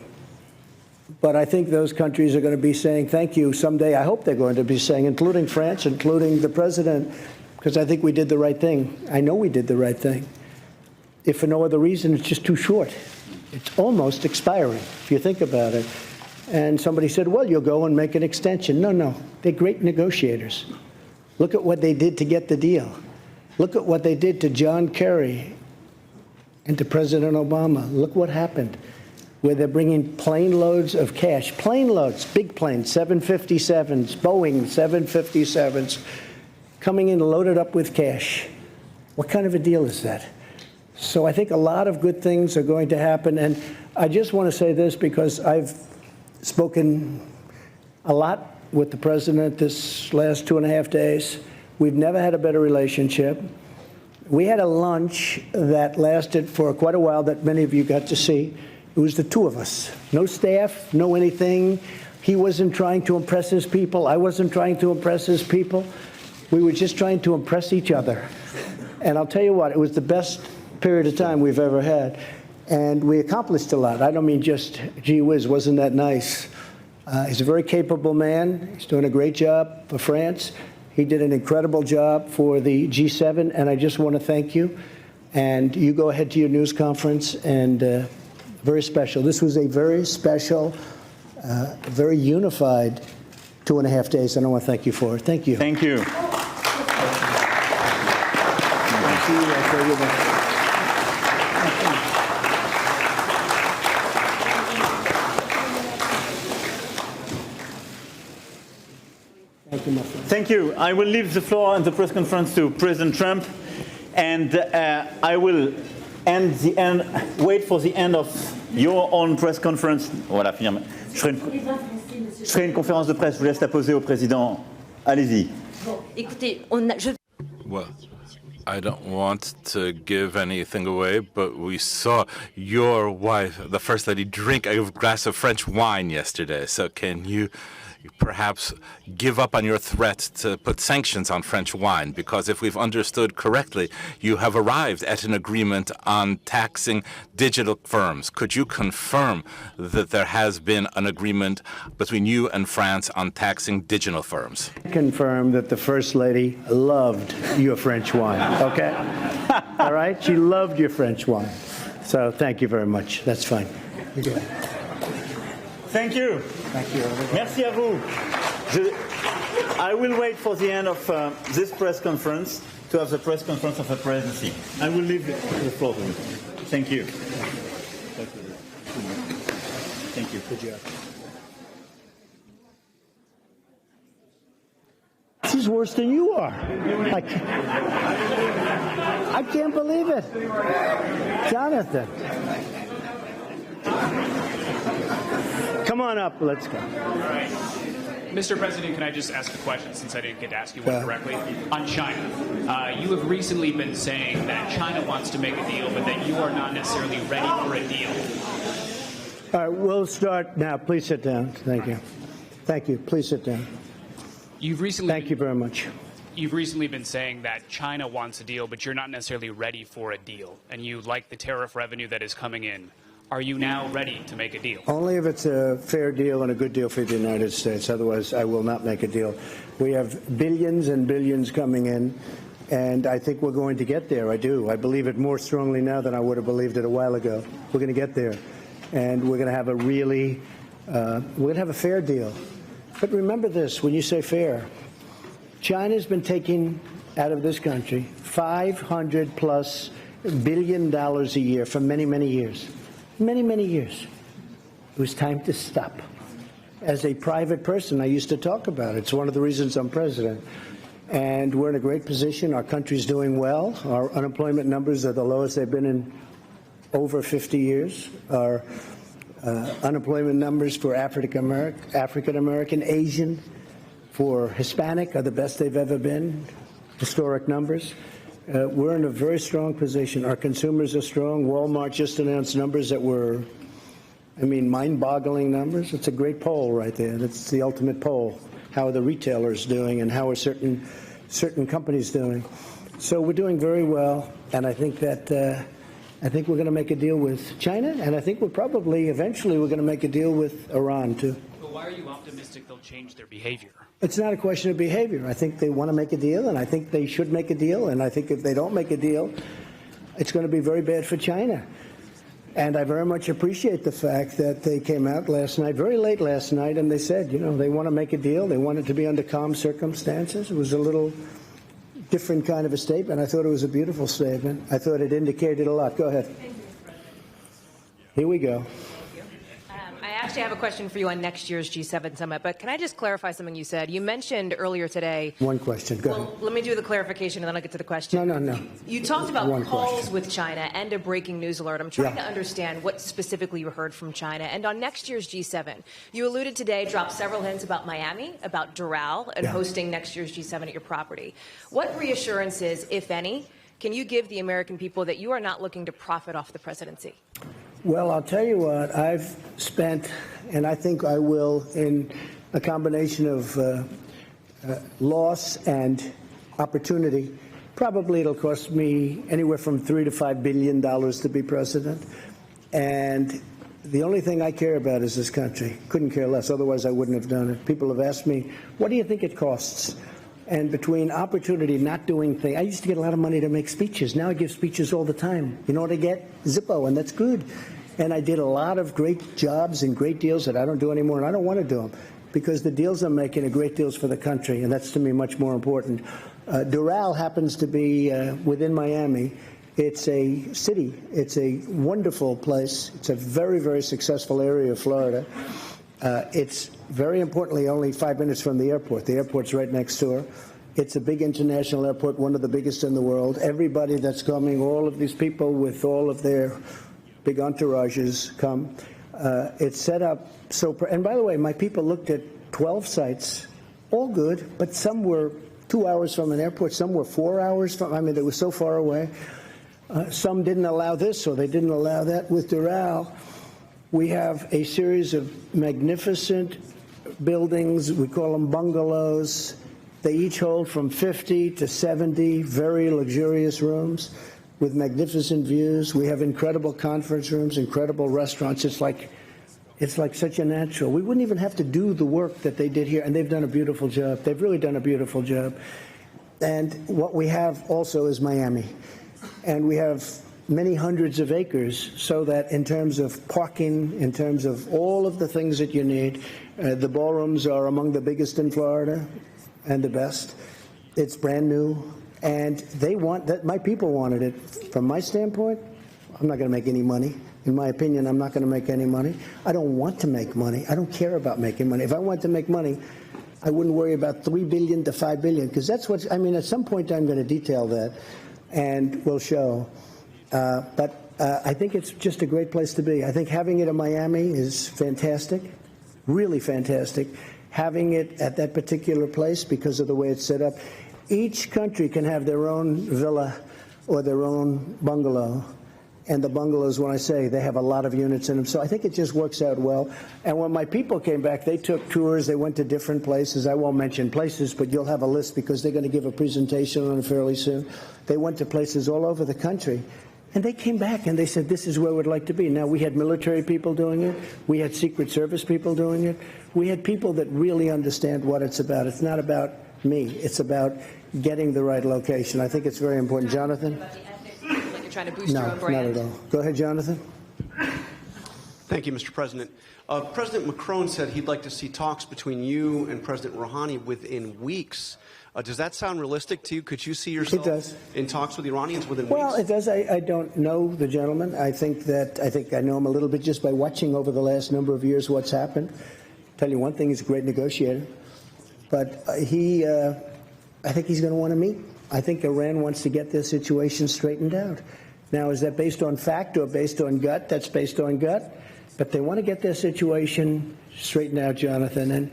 But I think those countries are going to be saying thank you someday. I hope they're going to be saying, including France, including the president, because I think we did the right thing. I know we did the right thing. If for no other reason, it's just too short. It's almost expiring, if you think about it. And somebody said, well, you'll go and make an extension. No, no, they're great negotiators. Look at what they did to get the deal. Look at what they did to John Kerry and to President Obama. Look what happened, where they're bringing plane loads of cash, plane loads, big planes, 757s, Boeing 757s, coming in loaded up with cash. What kind of a deal is that? So I think a lot of good things are going to happen. And I just want to say this because I've spoken a lot with the president this last 2.5 days. We've never had a better relationship. We had a lunch that lasted for quite a while that many of you got to see. It was the two of us. No staff, no anything. He wasn't trying to impress his people. I wasn't trying to impress his people. We were just trying to impress each other. And I'll tell you what, it was the best period of time we've ever had. And we accomplished a lot. I don't mean just, gee whiz, wasn't that nice? He's a very capable man. He's doing a great job for France. He did an incredible job for the G7, and I just want to thank you. And you go ahead to your news conference, and very special. This was a very special, very unified 2.5 days, and I want to thank you for it. Thank you. Thank you. Thank you. Thank you. I will leave the floor and the press conference to President Trump, and I will wait for the end of your own press conference. Voilà, finalement. Je ferai une conférence de presse. Je vous laisse la poser au président. Allez-y. Well, I don't want to give anything away, but we saw your wife, the First Lady, drink a glass of French wine yesterday. So can you perhaps give up on your threat to put sanctions on French wine? Because if we've understood correctly, you have arrived at an agreement on taxing digital firms. Could you confirm that there has been an agreement between you and France on taxing digital firms? Confirm that the First Lady loved your French wine, okay? All right? She loved your French wine. So thank you very much. That's fine. Thank you. Thank you. Merci à vous. I will wait for the end of this press conference to have the press conference of the presidency. I will leave the floor to you. Thank you. Thank you. Good job. This is worse than you are. I can't believe it. Jonathan. Come on up, let's go. Mr. President, can I just ask a question since I didn't get to ask you one directly? On China, you have recently been saying that China wants to make a deal, but that you are not necessarily ready for a deal. All right, we'll start now. Please sit down. Thank you. Thank you. Please sit down. Thank you very much. You've recently been saying that China wants a deal, but you're not necessarily ready for a deal, and you like the tariff revenue that is coming in. Are you now ready to make a deal? Only if it's a fair deal and a good deal for the United States. Otherwise, I will not make a deal. We have billions and billions coming in, and I think we're going to get there. I do. I believe it more strongly now than I would have believed it a while ago. We're going to get there, and we're going to have a really, we're going to have a fair deal. But remember this, when you say fair, China's been taking out of this country $500+ billion a year for many, many years. Many, many years. It was time to stop. As a private person, I used to talk about it. It's one of the reasons I'm president. And we're in a great position. Our country's doing well. Our unemployment numbers are the lowest they've been in over 50 years. Our unemployment numbers for African American, Asian, for Hispanic are the best they've ever been. Historic numbers. We're in a very strong position. Our consumers are strong. Walmart just announced numbers that were, I mean, mind-boggling numbers. It's a great poll right there. That's the ultimate poll. How are the retailers doing, and how are certain companies doing? So we're doing very well, and I think that we're going to make a deal with China, and I think eventually we're going to make a deal with Iran too. But why are you optimistic they'll change their behavior? It's not a question of behavior. I think they want to make a deal, and I think they should make a deal, and I think if they don't make a deal, it's going to be very bad for China. And I very much appreciate the fact that they came out last night, very late last night, and they said, you know, they want to make a deal. They want it to be under calm circumstances. It was a little different kind of a statement. I thought it was a beautiful statement. I thought it indicated a lot. Go ahead. Here we go. I actually have a question for you on next year's G7 summit, but can I just clarify something you said? You mentioned earlier today. One question. Go ahead. Well, let me do the clarification and then I'll get to the question. No. You talked about One calls question. with China and a breaking news alert. I'm trying to understand what specifically you heard from China. And on next year's G7, you alluded today, dropped several hints about Miami, about Doral, and hosting next year's G7 at your property. What reassurances, if any, can you give the American people that you are not looking to profit off the presidency? Well, I'll tell you what, I've spent, and I think I will, in a combination of loss and opportunity. Probably it'll cost me anywhere from $3 to $5 billion to be president. And the only thing I care about is this country. Couldn't care less, otherwise I wouldn't have done it. People have asked me, what do you think it costs? And between opportunity, not doing things, I used to get a lot of money to make speeches. Now I give speeches all the time. You know what I get? Zippo, and that's good. And I did a lot of great jobs and great deals that I don't do anymore, and I don't want to do them because the deals I'm making are great deals for the country, and that's to me much more important. Doral happens to be within Miami. It's a city. It's a wonderful place. It's a very, very successful area of Florida. It's very importantly only 5 minutes from the airport. The airport's right next door. It's a big international airport, one of the biggest in the world. Everybody that's coming, all of these people with all of their big entourages come. It's set up so, and by the way, my people looked at 12 sites, all good, but some were 2 hours from an airport, some were 4 hours from, I mean, they were so far away. Some didn't allow this or they didn't allow that. With Doral, we have a series of magnificent buildings. We call them bungalows. They each hold from 50 to 70 very luxurious rooms with magnificent views. We have incredible conference rooms, incredible restaurants. It's like such a natural. We wouldn't even have to do the work that they did here, and they've done a beautiful job. They've really done a beautiful job. And what we have also is Miami. And we have many hundreds of acres, so that in terms of parking, in terms of all of the things that you need, the ballrooms are among the biggest in Florida and the best. It's brand new, and they want that. My people wanted it. From my standpoint, I'm not going to make any money. In my opinion, I'm not going to make any money. I don't want to make money. I don't care about making money. If I wanted to make money, I wouldn't worry about $3 billion to $5 billion, because that's what, I mean, at some point I'm going to detail that, and we'll show. But I think it's just a great place to be. I think having it in Miami is fantastic, really fantastic. Having it at that particular place because of the way it's set up. Each country can have their own villa or their own bungalow. And the bungalows, when I say, they have a lot of units in them. So I think it just works out well. And when my people came back, they took tours. They went to different places. I won't mention places, but you'll have a list because they're going to give a presentation on it fairly soon. They went to places all over the country. And they came back and they said, this is where we'd like to be. Now, we had military people doing it. We had Secret Service people doing it. We had people that really understand what it's about. It's not about me. It's about getting the right location. I think it's very important. Jonathan? Trying to boost your own No, brand. not at all. Go ahead, Jonathan. Thank you, Mr. President. President Macron said he'd like to see talks between you and President Rouhani within weeks. Does that sound realistic to you? Could you see yourself in talks with the Iranians within weeks? Well, it does. I don't know the gentleman. I think I know him a little bit just by watching over the last number of years what's happened. Tell you one thing, he's a great negotiator. But I think he's going to want to meet. I think Iran wants to get their situation straightened out. Now, is that based on fact or based on gut? That's based on gut. But they want to get their situation straightened out, Jonathan. And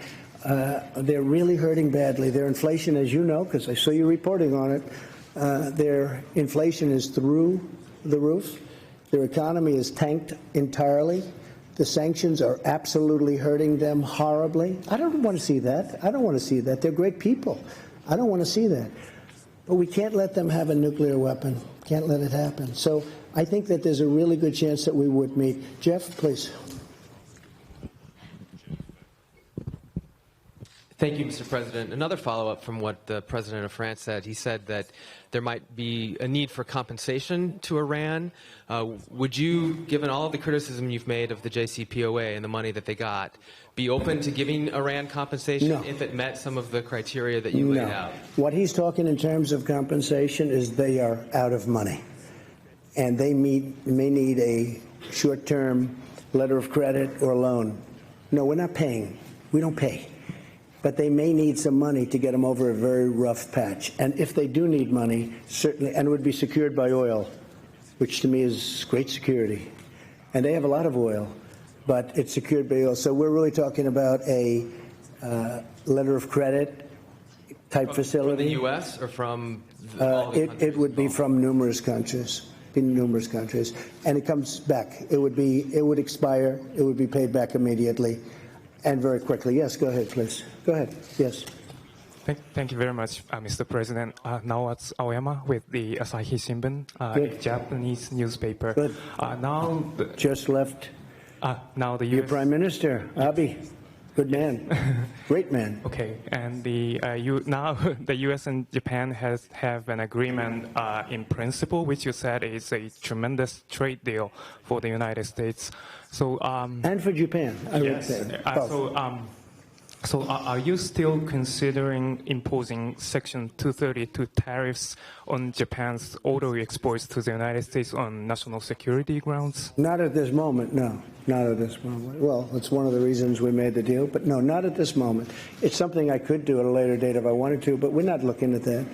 they're really hurting badly. Their inflation, as you know, because I saw you reporting on it, their inflation is through the roof. Their economy is tanked entirely. The sanctions are absolutely hurting them horribly. I don't want to see that. I don't want to see that. They're great people. I don't want to see that. But we can't let them have a nuclear weapon. Can't let it happen. So I think that there's a really good chance that we would meet. Jeff, please. Thank you, Mr. President. Another follow-up from what the President of France said. He said that there might be a need for compensation to Iran. Would you, given all of the criticism you've made of the JCPOA and the money that they got, be open to giving Iran compensation if it met some of the criteria that you laid out? What he's talking in terms of compensation is they are out of money. And they may need a short-term letter of credit or loan. No, we're not paying. We don't pay. But they may need some money to get them over a very rough patch. And if they do need money, certainly, and it would be secured by oil, which to me is great security. And they have a lot of oil, but it's secured by oil. So we're really talking about a letter of credit type facility. From the U.S. or from all the countries? It would be from numerous countries. And it comes back. It would expire. It would be paid back immediately. And very quickly. Yes, go ahead, please. Go ahead. Yes. Thank you very much, Mr. President. Now it's Aoyama with the Asahi Shimbun, a Japanese newspaper. Good. Just left. Now the Your US. Prime Minister, Abe. Good man. Great man. Okay, and now the U.S. and Japan have an agreement in principle, which you said is a tremendous trade deal for the United States. So and for Japan, I would say. So are you still considering imposing Section 232 tariffs on Japan's auto exports to the United States on national security grounds? Not at this moment, no. Not at this moment. Well, it's one of the reasons we made the deal, but no, not at this moment. It's something I could do at a later date if I wanted to, but we're not looking at that.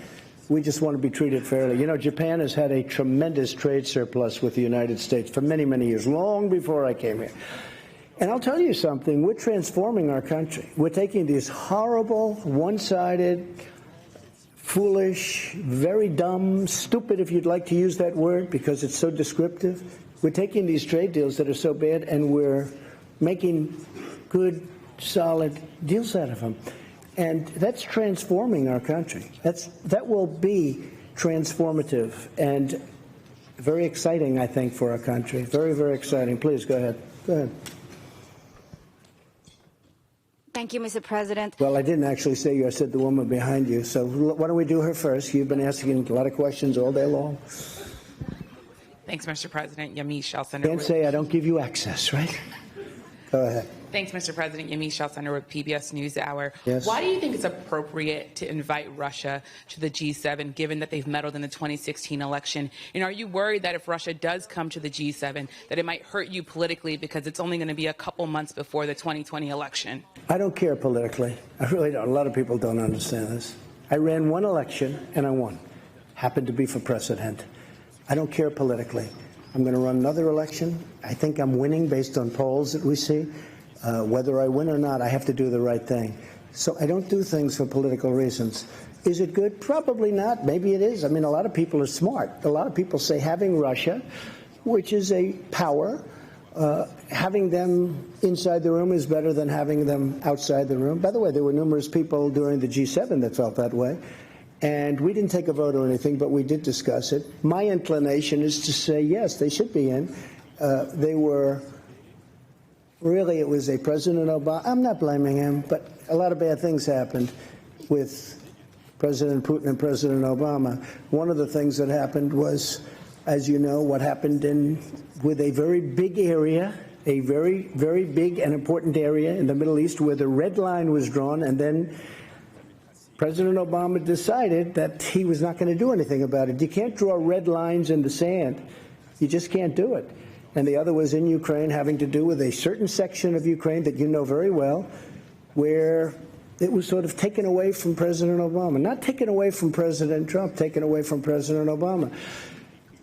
We just want to be treated fairly. You know, Japan has had a tremendous trade surplus with the United States for many, many years, long before I came here. And I'll tell you something, we're transforming our country. We're taking these horrible, one-sided, foolish, very dumb, stupid, if you'd like to use that word, because it's so descriptive. We're taking these trade deals that are so bad, and we're making good, solid deals out of them. And that's transforming our country. That will be transformative and very exciting, I think, for our country. Very, very exciting. Please, go ahead. Go ahead. Thank you, Mr. President. Well, I didn't actually say you. I said the woman behind you. So why don't we do her first? You've been asking a lot of questions all day long. Thanks, Mr. President. Yamiche Shelton. Can't say I don't give you access, right? Go ahead. Thanks, Mr. President. Yamiche Shelton with PBS NewsHour. Yes. Why do you think it's appropriate to invite Russia to the G7, given that they've meddled in the 2016 election? And are you worried that if Russia does come to the G7, that it might hurt you politically because it's only going to be a couple months before the 2020 election? I don't care politically. I really don't. A lot of people don't understand this. I ran one election and I won. Happened to be for president. I don't care politically. I'm going to run another election. I think I'm winning based on polls that we see. Whether I win or not, I have to do the right thing. So I don't do things for political reasons. Is it good? Probably not. Maybe it is. I mean, a lot of people are smart. A lot of people say having Russia which is a power. Having them inside the room is better than having them outside the room. By the way, there were numerous people during the G7 that felt that way. And we didn't take a vote or anything, but we did discuss it. My inclination is to say, yes, they should be in. They were, really, it was a President Obama. I'm not blaming him, but a lot of bad things happened with President Putin and President Obama. One of the things that happened was, as you know, what happened with a very big area, a very, very big and important area in the Middle East where the red line was drawn, and then President Obama decided that he was not going to do anything about it. You can't draw red lines in the sand. You just can't do it. And the other was in Ukraine, having to do with a certain section of Ukraine that you know very well, where it was sort of taken away from President Obama. Not taken away from President Trump, taken away from President Obama.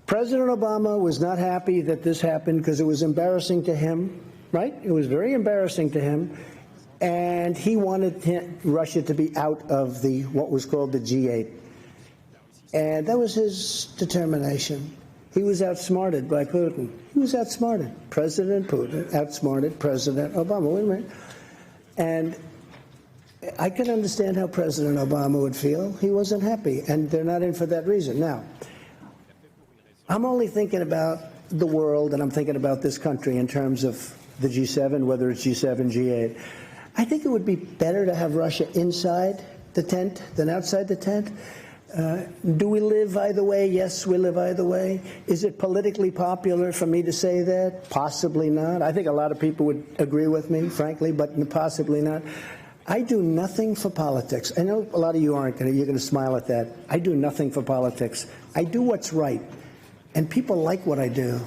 President Obama was not happy that this happened because it was embarrassing to him, right? It was very embarrassing to him. And he wanted Russia to be out of what was called the G8. And that was his determination. He was outsmarted by Putin. He was outsmarted. President Putin outsmarted President Obama. Wait a minute. And I can understand how President Obama would feel. He wasn't happy, and they're not in for that reason. Now, I'm only thinking about the world, and I'm thinking about this country in terms of the G7, whether it's G7, G8. I think it would be better to have Russia inside the tent than outside the tent. Do we live either way? Yes, we live either way. Is it politically popular for me to say that? Possibly not. I think a lot of people would agree with me, frankly, but possibly not. I do nothing for politics. I know a lot of you aren't going to, you're going to smile at that. I do nothing for politics. I do what's right. And people like what I do.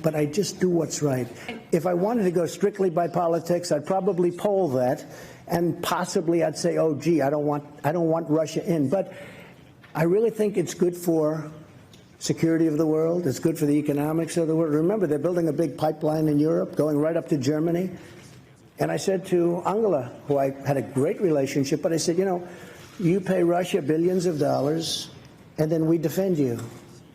But I just do what's right. If I wanted to go strictly by politics, I'd probably poll that, and possibly I'd say, oh, gee, I don't want Russia in. But I really think it's good for security of the world. It's good for the economics of the world. Remember, they're building a big pipeline in Europe, going right up to Germany. And I said to Angela, who I had a great relationship, but I said, you know, you pay Russia billions of dollars, and then we defend you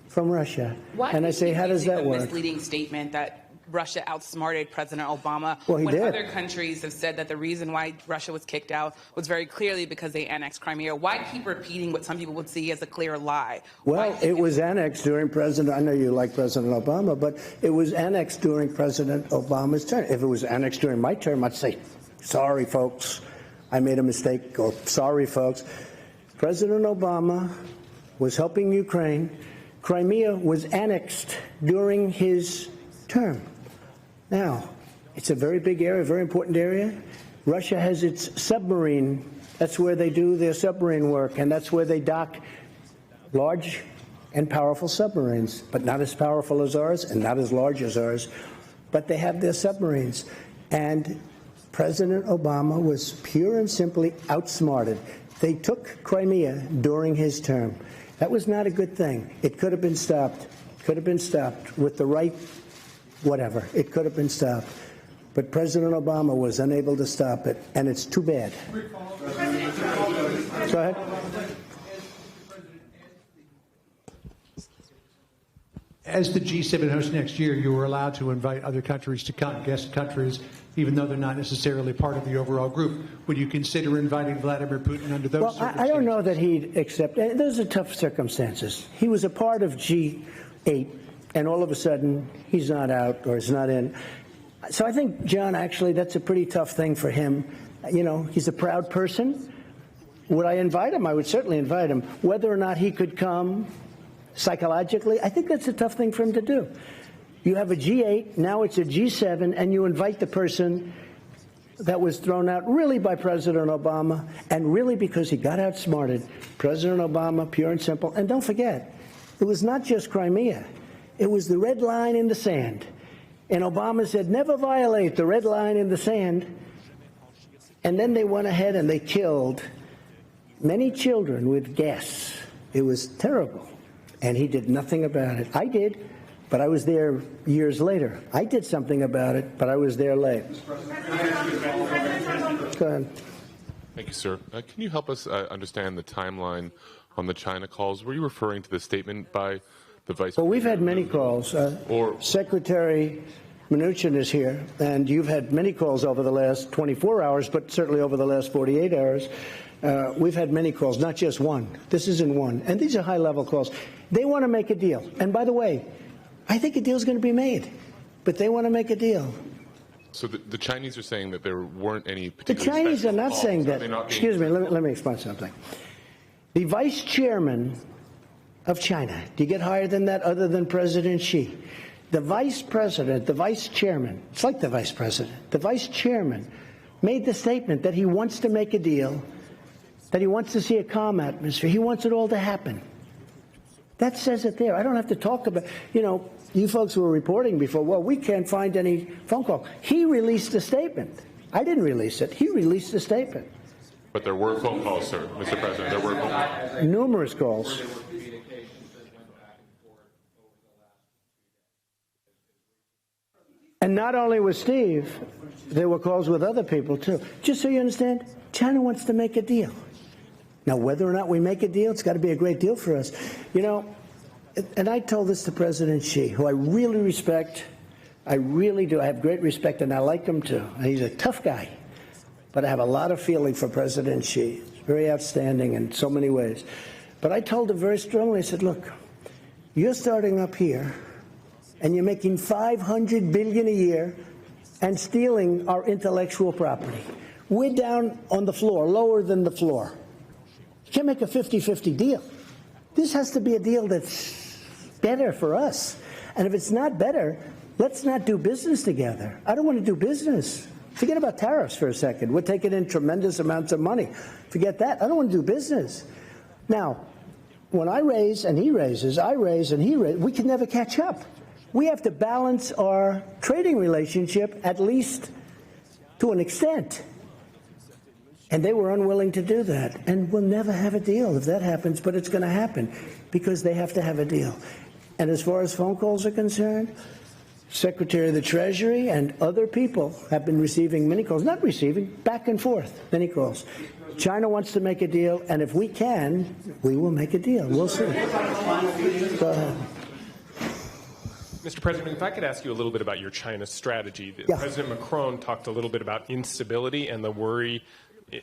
from Russia. And I say, how does that work? Misleading statement that Russia outsmarted President Obama. Well, he did. Other countries have said that the reason why Russia was kicked out was very clearly because they annexed Crimea. Why keep repeating what some people would see as a clear lie? Well, it was annexed during I know you like President Obama, but it was annexed during President Obama's term. If it was annexed during my term, I'd say, sorry, folks, I made a mistake, or sorry, folks. President Obama was helping Ukraine. Crimea was annexed during his term. Now, it's a very big area, very important area. Russia has its submarine. That's where they do their submarine work, and that's where they dock large and powerful submarines, but not as powerful as ours and not as large as ours. But they have their submarines. And President Obama was pure and simply outsmarted. They took Crimea during his term. That was not a good thing. It could have been stopped. Could have been stopped with the right whatever. It could have been stopped. But President Obama was unable to stop it, and it's too bad. Go ahead. As the G7 host next year, you were allowed to invite other countries to come, guest countries, even though they're not necessarily part of the overall group. Would you consider inviting Vladimir Putin under those circumstances? I don't know that he'd accept. Those are tough circumstances. He was a part of G8, and all of a sudden, he's not out or he's not in. So I think, John, actually, that's a pretty tough thing for him. You know, he's a proud person. Would I invite him? I would certainly invite him. Whether or not he could come psychologically, I think that's a tough thing for him to do. You have a G8, now it's a G7, and you invite the person that was thrown out really by President Obama, and really because he got outsmarted. President Obama, pure and simple. And don't forget, it was not just Crimea. It was the red line in the sand. And Obama said, never violate the red line in the sand. And then they went ahead and they killed many children with gas. It was terrible. And he did nothing about it. I did, but I was there years later. I did something about it, but I was there late. Go ahead. Thank you, sir. Can you help us understand the timeline on the China calls? Were you referring to the statement by the vice. Well, we've had many calls. Secretary Mnuchin is here, and you've had many calls over the last 24 hours, but certainly over the last 48 hours. We've had many calls, not just one. This isn't one. And these are high-level calls. They want to make a deal. And by the way, I think a deal is going to be made, but they want to make a deal. So the Chinese are saying that there weren't any The particular Chinese are not saying that. Excuse me, let me explain something. The vice chairman of China, do you get higher than that other than President Xi? The vice president, the vice chairman, it's like the vice president, the vice chairman made the statement that he wants to make a deal, that he wants to see a calm atmosphere. He wants it all to happen. That says it there. I don't have to talk about, you folks were reporting before, well, we can't find any phone call. He released a statement. I didn't release it. He released a statement. But there were phone calls, sir, Mr. President. There were phone calls. Numerous calls. And not only with Steve, there were calls with other people, too. Just so you understand, China wants to make a deal. Now, whether or not we make a deal, it's got to be a great deal for us. And I told this to President Xi, who I really respect. I really do. I have great respect, and I like him, too. He's a tough guy. But I have a lot of feeling for President Xi. He's very outstanding in so many ways. But I told him very strongly, I said, look, you're starting up here, and you're making $500 billion a year and stealing our intellectual property. We're down on the floor, lower than the floor. You can't make a 50-50 deal. This has to be a deal that's better for us. And if it's not better, let's not do business together. I don't want to do business. Forget about tariffs for a second. We're taking in tremendous amounts of money. Forget that. I don't want to do business. Now, when I raise and he raises, I raise and he raises, we can never catch up. We have to balance our trading relationship, at least to an extent. And they were unwilling to do that. And we'll never have a deal if that happens, but it's going to happen because they have to have a deal. And as far as phone calls are concerned, Secretary of the Treasury and other people have been receiving many calls, not receiving, back and forth, many calls. China wants to make a deal, and if we can, we will make a deal. We'll see. Go ahead. Mr. President, if I could ask you a little bit about your China strategy. Yeah. President Macron talked a little bit about instability and the worry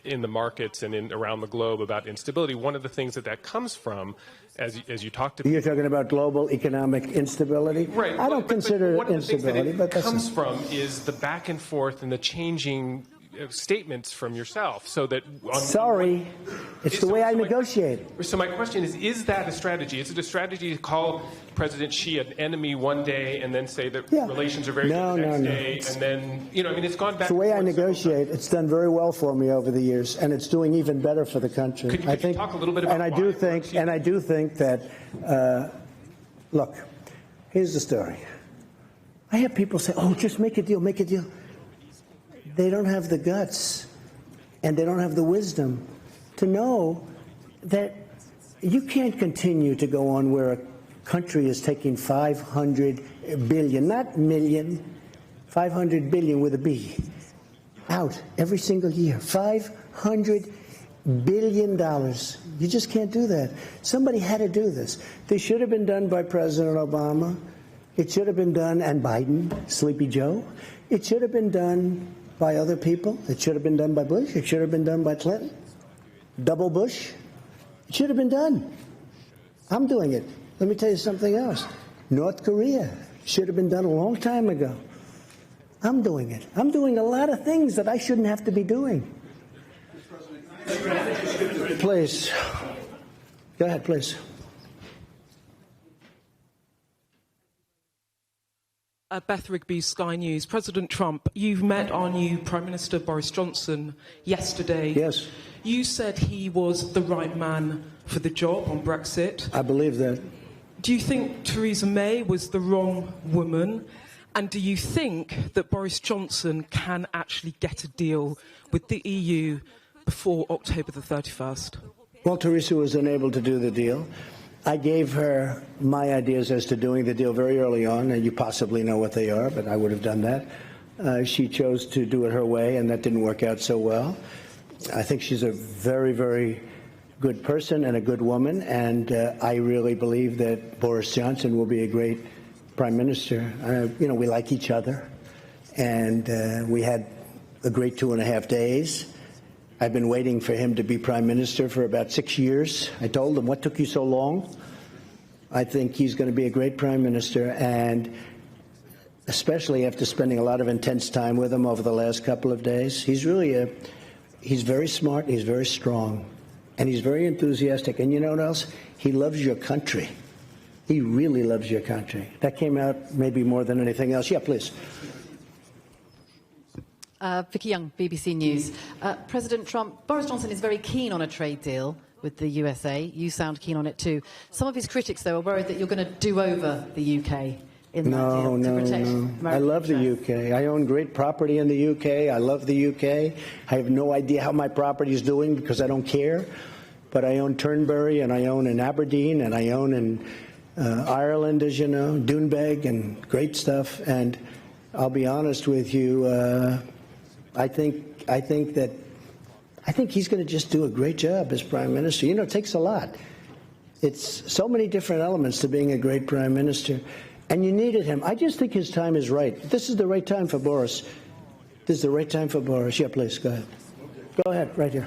in the markets and around the globe about instability. One of the things that comes from, as you talked to... You're talking about global economic instability? Right. I don't consider it instability, but that's... What comes from is the back and forth and the changing statements from yourself, so that... Sorry, it's the way I negotiate. So my question is that a strategy? Is it a strategy to call President Xi an enemy one day and then say that relations are very good the next day, and then, it's gone back... It's the way I negotiate. It's done very well for me over the years, and it's doing even better for the country. Could you talk a little bit about I do think that, look, here's the story. I have people say, oh, just make a deal, make a deal. They don't have the guts and they don't have the wisdom to know that you can't continue to go on where a country is taking 500 billion, not million, 500 billion with a B, out every single year. $500 billion. You just can't do that. Somebody had to do this. This should have been done by President Obama. It should have been done, and Biden, Sleepy Joe. It should have been done by other people. It should have been done by Bush. It should have been done by Clinton. Double Bush. It should have been done. I'm doing it. Let me tell you something else. North Korea should have been done a long time ago. I'm doing it. I'm doing a lot of things that I shouldn't have to be doing. Please. Go ahead, please. Beth Rigby, Sky News. President Trump, you've met our new Prime Minister Boris Johnson yesterday. Yes. You said he was the right man for the job on Brexit. I believe that. Do you think Theresa May was the wrong woman? And do you think that Boris Johnson can actually get a deal with the EU before October the 31st? Well, Theresa was unable to do the deal. I gave her my ideas as to doing the deal very early on, and you possibly know what they are, but I would have done that. She chose to do it her way, and that didn't work out so well. I think she's a very, very good person and a good woman, and I really believe that Boris Johnson will be a great prime minister. You know, we like each other, and we had a great 2.5 days. I've been waiting for him to be prime minister for about 6 years. I told him, what took you so long? I think he's going to be a great prime minister, and especially after spending a lot of intense time with him over the last couple of days. He's really he's very smart, he's very strong, and he's very enthusiastic. And you know what else? He loves your country. He really loves your country. That came out maybe more than anything else. Yeah, please. Vicky Young, BBC News. President Trump, Boris Johnson is very keen on a trade deal with the USA. You sound keen on it too. Some of his critics, though, are worried that you're going to do over the UK. No. I love the UK. I own great property in the UK. I love the UK. I have no idea how my property is doing because I don't care. But I own Turnberry, and I own in Aberdeen, and I own in Ireland, as you know, Doonbeg, and great stuff. And I'll be honest with you, I think he's going to just do a great job as prime minister. You know, it takes a lot. It's so many different elements to being a great prime minister. And you needed him. I just think his time is right. This is the right time for Boris. This is the right time for Boris. Yeah, please, go ahead. Go ahead, right here.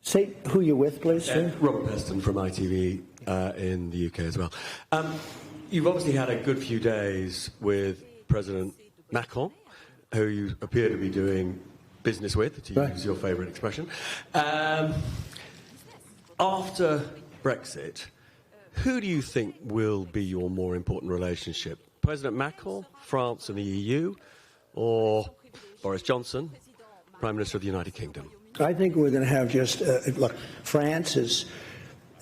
Say who you're with, please. Robert Peston from ITV in the UK as well. You've obviously had a good few days with President Macron, who you appear to be doing business with, to use your favourite expression. After Brexit, who do you think will be your more important relationship? President Macron, France and the EU, or Boris Johnson, Prime Minister of the United Kingdom? I think we're going to have just, look, France is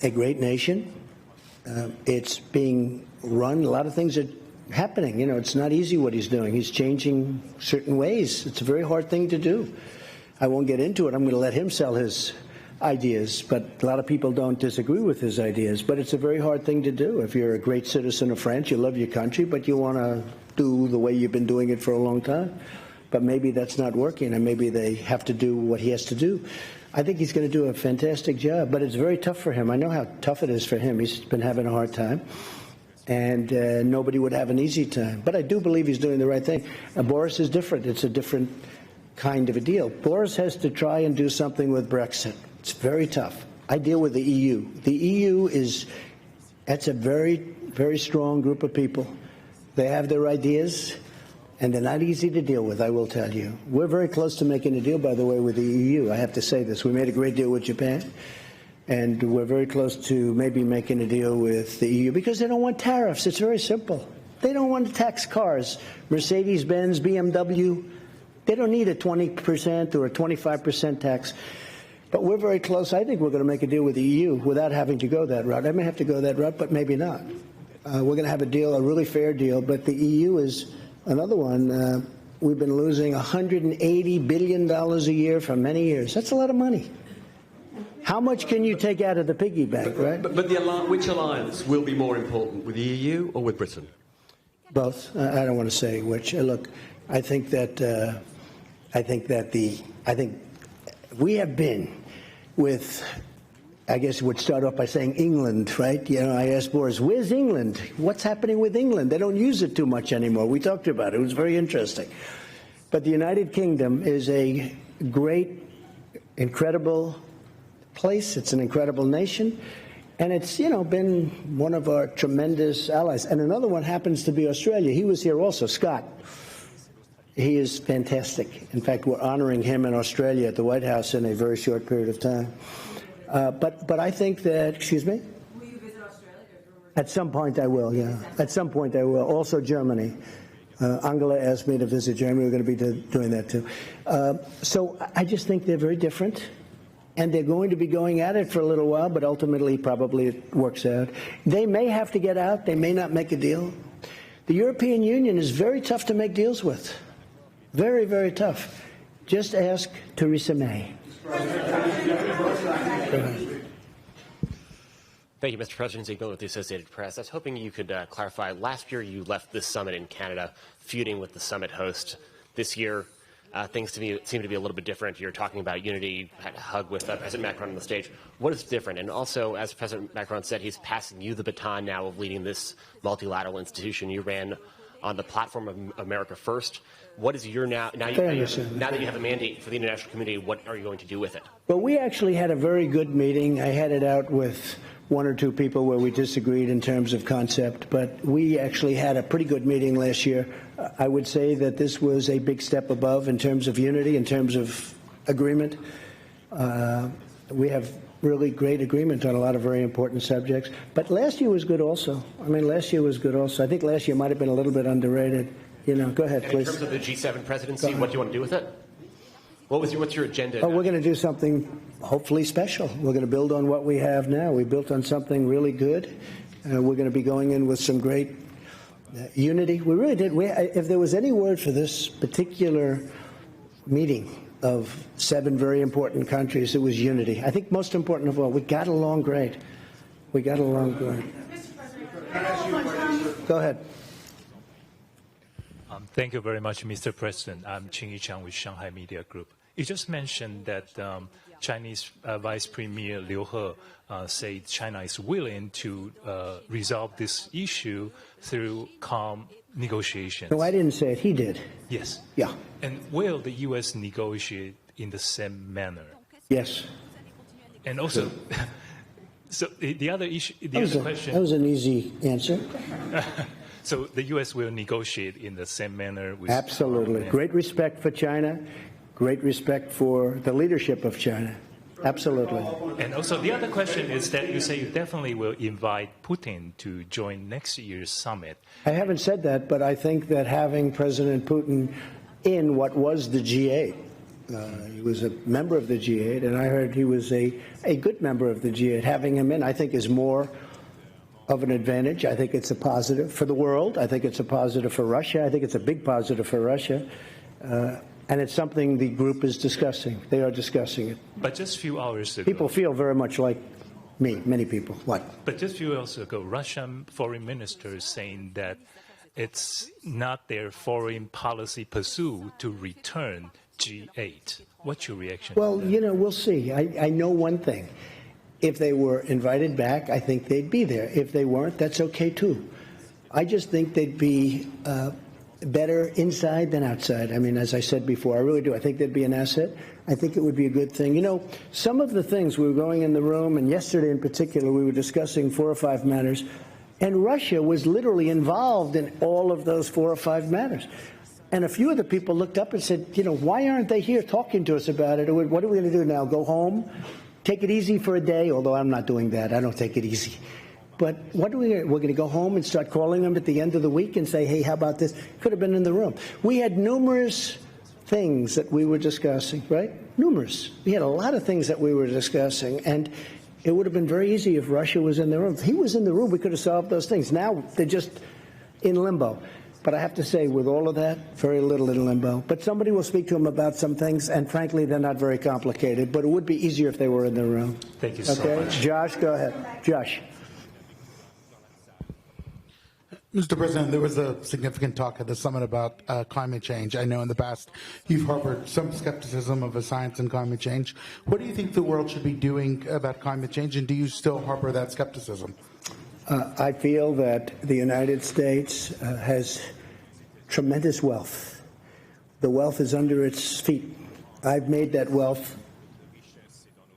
a great nation. It's being run. A lot of things are happening. You know, it's not easy what he's doing. He's changing certain ways. It's a very hard thing to do. I won't get into it. I'm going to let him sell his ideas, but a lot of people don't disagree with his ideas. But it's a very hard thing to do. If you're a great citizen of France, you love your country, but you want to do the way you've been doing it for a long time. But maybe that's not working, and maybe they have to do what he has to do. I think he's going to do a fantastic job, but it's very tough for him. I know how tough it is for him. He's been having a hard time, and nobody would have an easy time. But I do believe he's doing the right thing. Boris is different. It's a different kind of a deal. Boris has to try and do something with Brexit. It's very tough. I deal with the EU. The EU that's a very, very strong group of people. They have their ideas, and they're not easy to deal with, I will tell you. We're very close to making a deal, by the way, with the EU. I have to say this. We made a great deal with Japan, and we're very close to maybe making a deal with the EU because they don't want tariffs. It's very simple. They don't want to tax cars. Mercedes-Benz, BMW, they don't need a 20% or a 25% tax. But we're very close. I think we're going to make a deal with the EU without having to go that route. I may have to go that route, but maybe not. We're going to have a deal, a really fair deal, but the EU is another one. We've been losing $180 billion a year for many years. That's a lot of money. How much can you take out of the piggy bank, right? But which alliance will be more important, with the EU or with Britain? Both. I don't want to say which. Look, I think we have been with, I guess it would start off by saying England, right? You know, I asked Boris, where's England? What's happening with England? They don't use it too much anymore. We talked about it. It was very interesting. But the United Kingdom is a great, incredible place. It's an incredible nation. And it's, you know, been one of our tremendous allies. And another one happens to be Australia. He was here also, Scott. He is fantastic. In fact, we're honoring him in Australia at the White House in a very short period of time. But I think that, excuse me? Will you visit Australia? At some point I will, yeah. At some point I will. Also Germany. Angela asked me to visit Germany. We're going to be doing that too. So I just think they're very different. And they're going to be going at it for a little while, but ultimately probably it works out. They may have to get out. They may not make a deal. The European Union is very tough to make deals with. Very, very tough. Just ask Theresa May. Thank you, Mr. President. Ziegler with the Associated Press. I was hoping you could clarify. Last year, you left this summit in Canada, feuding with the summit host. This year, things seem to be a little bit different. You're talking about unity, had a hug with President Macron on the stage. What is different? And also, as President Macron said, he's passing you the baton now of leading this multilateral institution. You ran on the platform of America First. What is your now that you have a mandate for the international community, what are you going to do with it? Well, we actually had a very good meeting. I had it out with one or two people where we disagreed in terms of concept, but we actually had a pretty good meeting last year. I would say that this was a big step above in terms of unity, in terms of agreement. We have really great agreement on a lot of very important subjects. But last year was good also. I mean, last year was good also. I think last year might have been a little bit underrated. You know, go ahead, please. In terms of the G7 presidency, what do you want to do with it? What's your agenda? Oh, we're going to do something hopefully special. We're going to build on what we have now. We built on something really good. We're going to be going in with some great unity. We really did. If there was any word for this particular meeting of 7 very important countries, it was unity. I think most important of all, we got along great. We got along great. Go ahead. Thank you very much, Mr. President. I'm Qing Yichang with Shanghai Media Group. You just mentioned that Chinese Vice Premier Liu He said China is willing to resolve this issue through calm negotiations. No, I didn't say it. He did. Yes. Yeah. And will the U.S. negotiate in the same manner? Yes. And also, so the other issue, question. That was an easy answer. So the U.S. will negotiate in the same manner with Absolutely. Great respect for China, great respect for the leadership of China. Absolutely. And also the other question is that you say you definitely will invite Putin to join next year's summit. I haven't said that, but I think that having President Putin in what was the G8, he was a member of the G8, and I heard he was a good member of the G8. Having him in, I think, is more of an advantage. I think it's a positive for the world. I think it's a positive for Russia. I think it's a big positive for Russia. And it's something the group is discussing. They are discussing it. But just a few hours ago... People feel very much like me, many people. What? But just a few hours ago, Russian foreign minister is saying that it's not their foreign policy pursuit to return G8. What's your reaction? Well, you know, we'll see. I know one thing. If they were invited back, I think they'd be there. If they weren't, that's okay too. I just think they'd be better inside than outside. I mean, as I said before, I really do. I think they'd be an asset. I think it would be a good thing. You know, some of the things, we were going in the room, and yesterday in particular, we were discussing 4 or 5 matters, and Russia was literally involved in all of those 4 or 5 matters. And a few of the people looked up and said, you know, why aren't they here talking to us about it? What are we going to do now, go home? Take it easy for a day, although I'm not doing that. I don't take it easy. But we're going to go home and start calling them at the end of the week and say, hey, how about this? Could have been in the room. We had numerous things that we were discussing, right? Numerous. We had a lot of things that we were discussing, and it would have been very easy if Russia was in the room. If he was in the room, we could have solved those things. Now they're just in limbo. But I have to say, with all of that, very little in limbo. But somebody will speak to him about some things, and frankly, they're not very complicated. But it would be easier if they were in the room. Thank you so much. Josh, go ahead. Josh. Mr. President, there was a significant talk at the summit about climate change. I know in the past you've harbored some skepticism of a science and climate change. What do you think the world should be doing about climate change, and do you still harbor that skepticism? I feel that the United States has tremendous wealth. The wealth is under its feet. I've made that wealth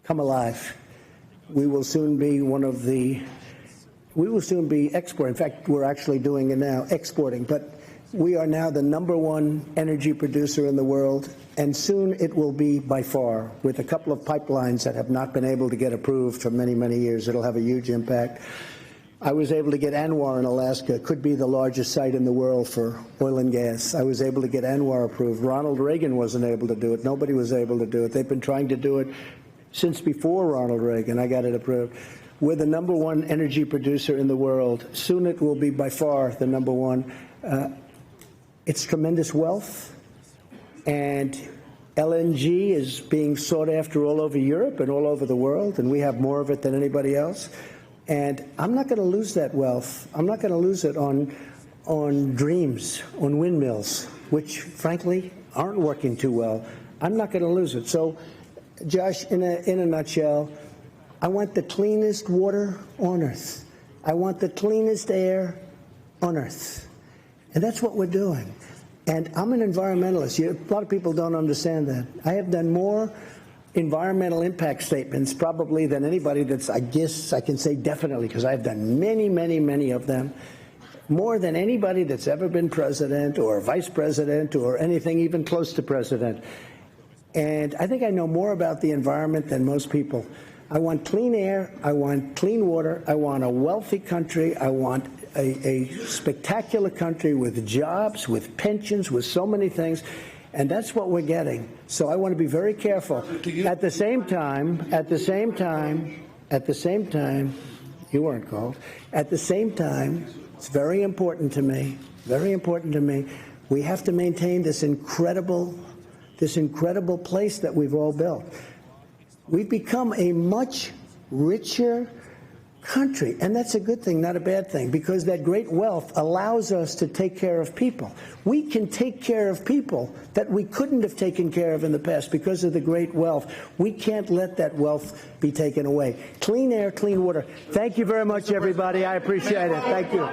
come alive. We will soon be exporting. In fact, we're actually doing it now, exporting. But we are now the #1 energy producer in the world, and soon it will be by far, with a couple of pipelines that have not been able to get approved for many, many years. It'll have a huge impact. I was able to get ANWR in Alaska, could be the largest site in the world for oil and gas. I was able to get ANWR approved. Ronald Reagan wasn't able to do it. Nobody was able to do it. They've been trying to do it since before Ronald Reagan. I got it approved. We're the #1 energy producer in the world. Soon it will be by far the #1. It's tremendous wealth, and LNG is being sought after all over Europe and all over the world, and we have more of it than anybody else. And I'm not going to lose that wealth. I'm not going to lose it on dreams, on windmills, which, frankly, aren't working too well, I'm not going to lose it. So, Josh, in a nutshell, I want the cleanest water on earth. I want the cleanest air on earth. And that's what we're doing. And I'm an environmentalist. A lot of people don't understand that. I have done more environmental impact statements probably than anybody that's, I guess I can say definitely, because I've done many, many, many of them, more than anybody that's ever been president or vice president or anything even close to president. And I think I know more about the environment than most people. I want clean air, I want clean water, I want a wealthy country, I want a spectacular country with jobs, with pensions, with so many things, and that's what we're getting. So I want to be very careful. At the same time, you weren't called. At the same time, it's very important to me, we have to maintain this incredible place that we've all built. We've become a much richer country, and that's a good thing, not a bad thing, because that great wealth allows us to take care of people. We can take care of people that we couldn't have taken care of in the past because of the great wealth. We can't let that wealth be taken away. Clean air, clean water. Thank you very much, everybody. I appreciate it. Thank you.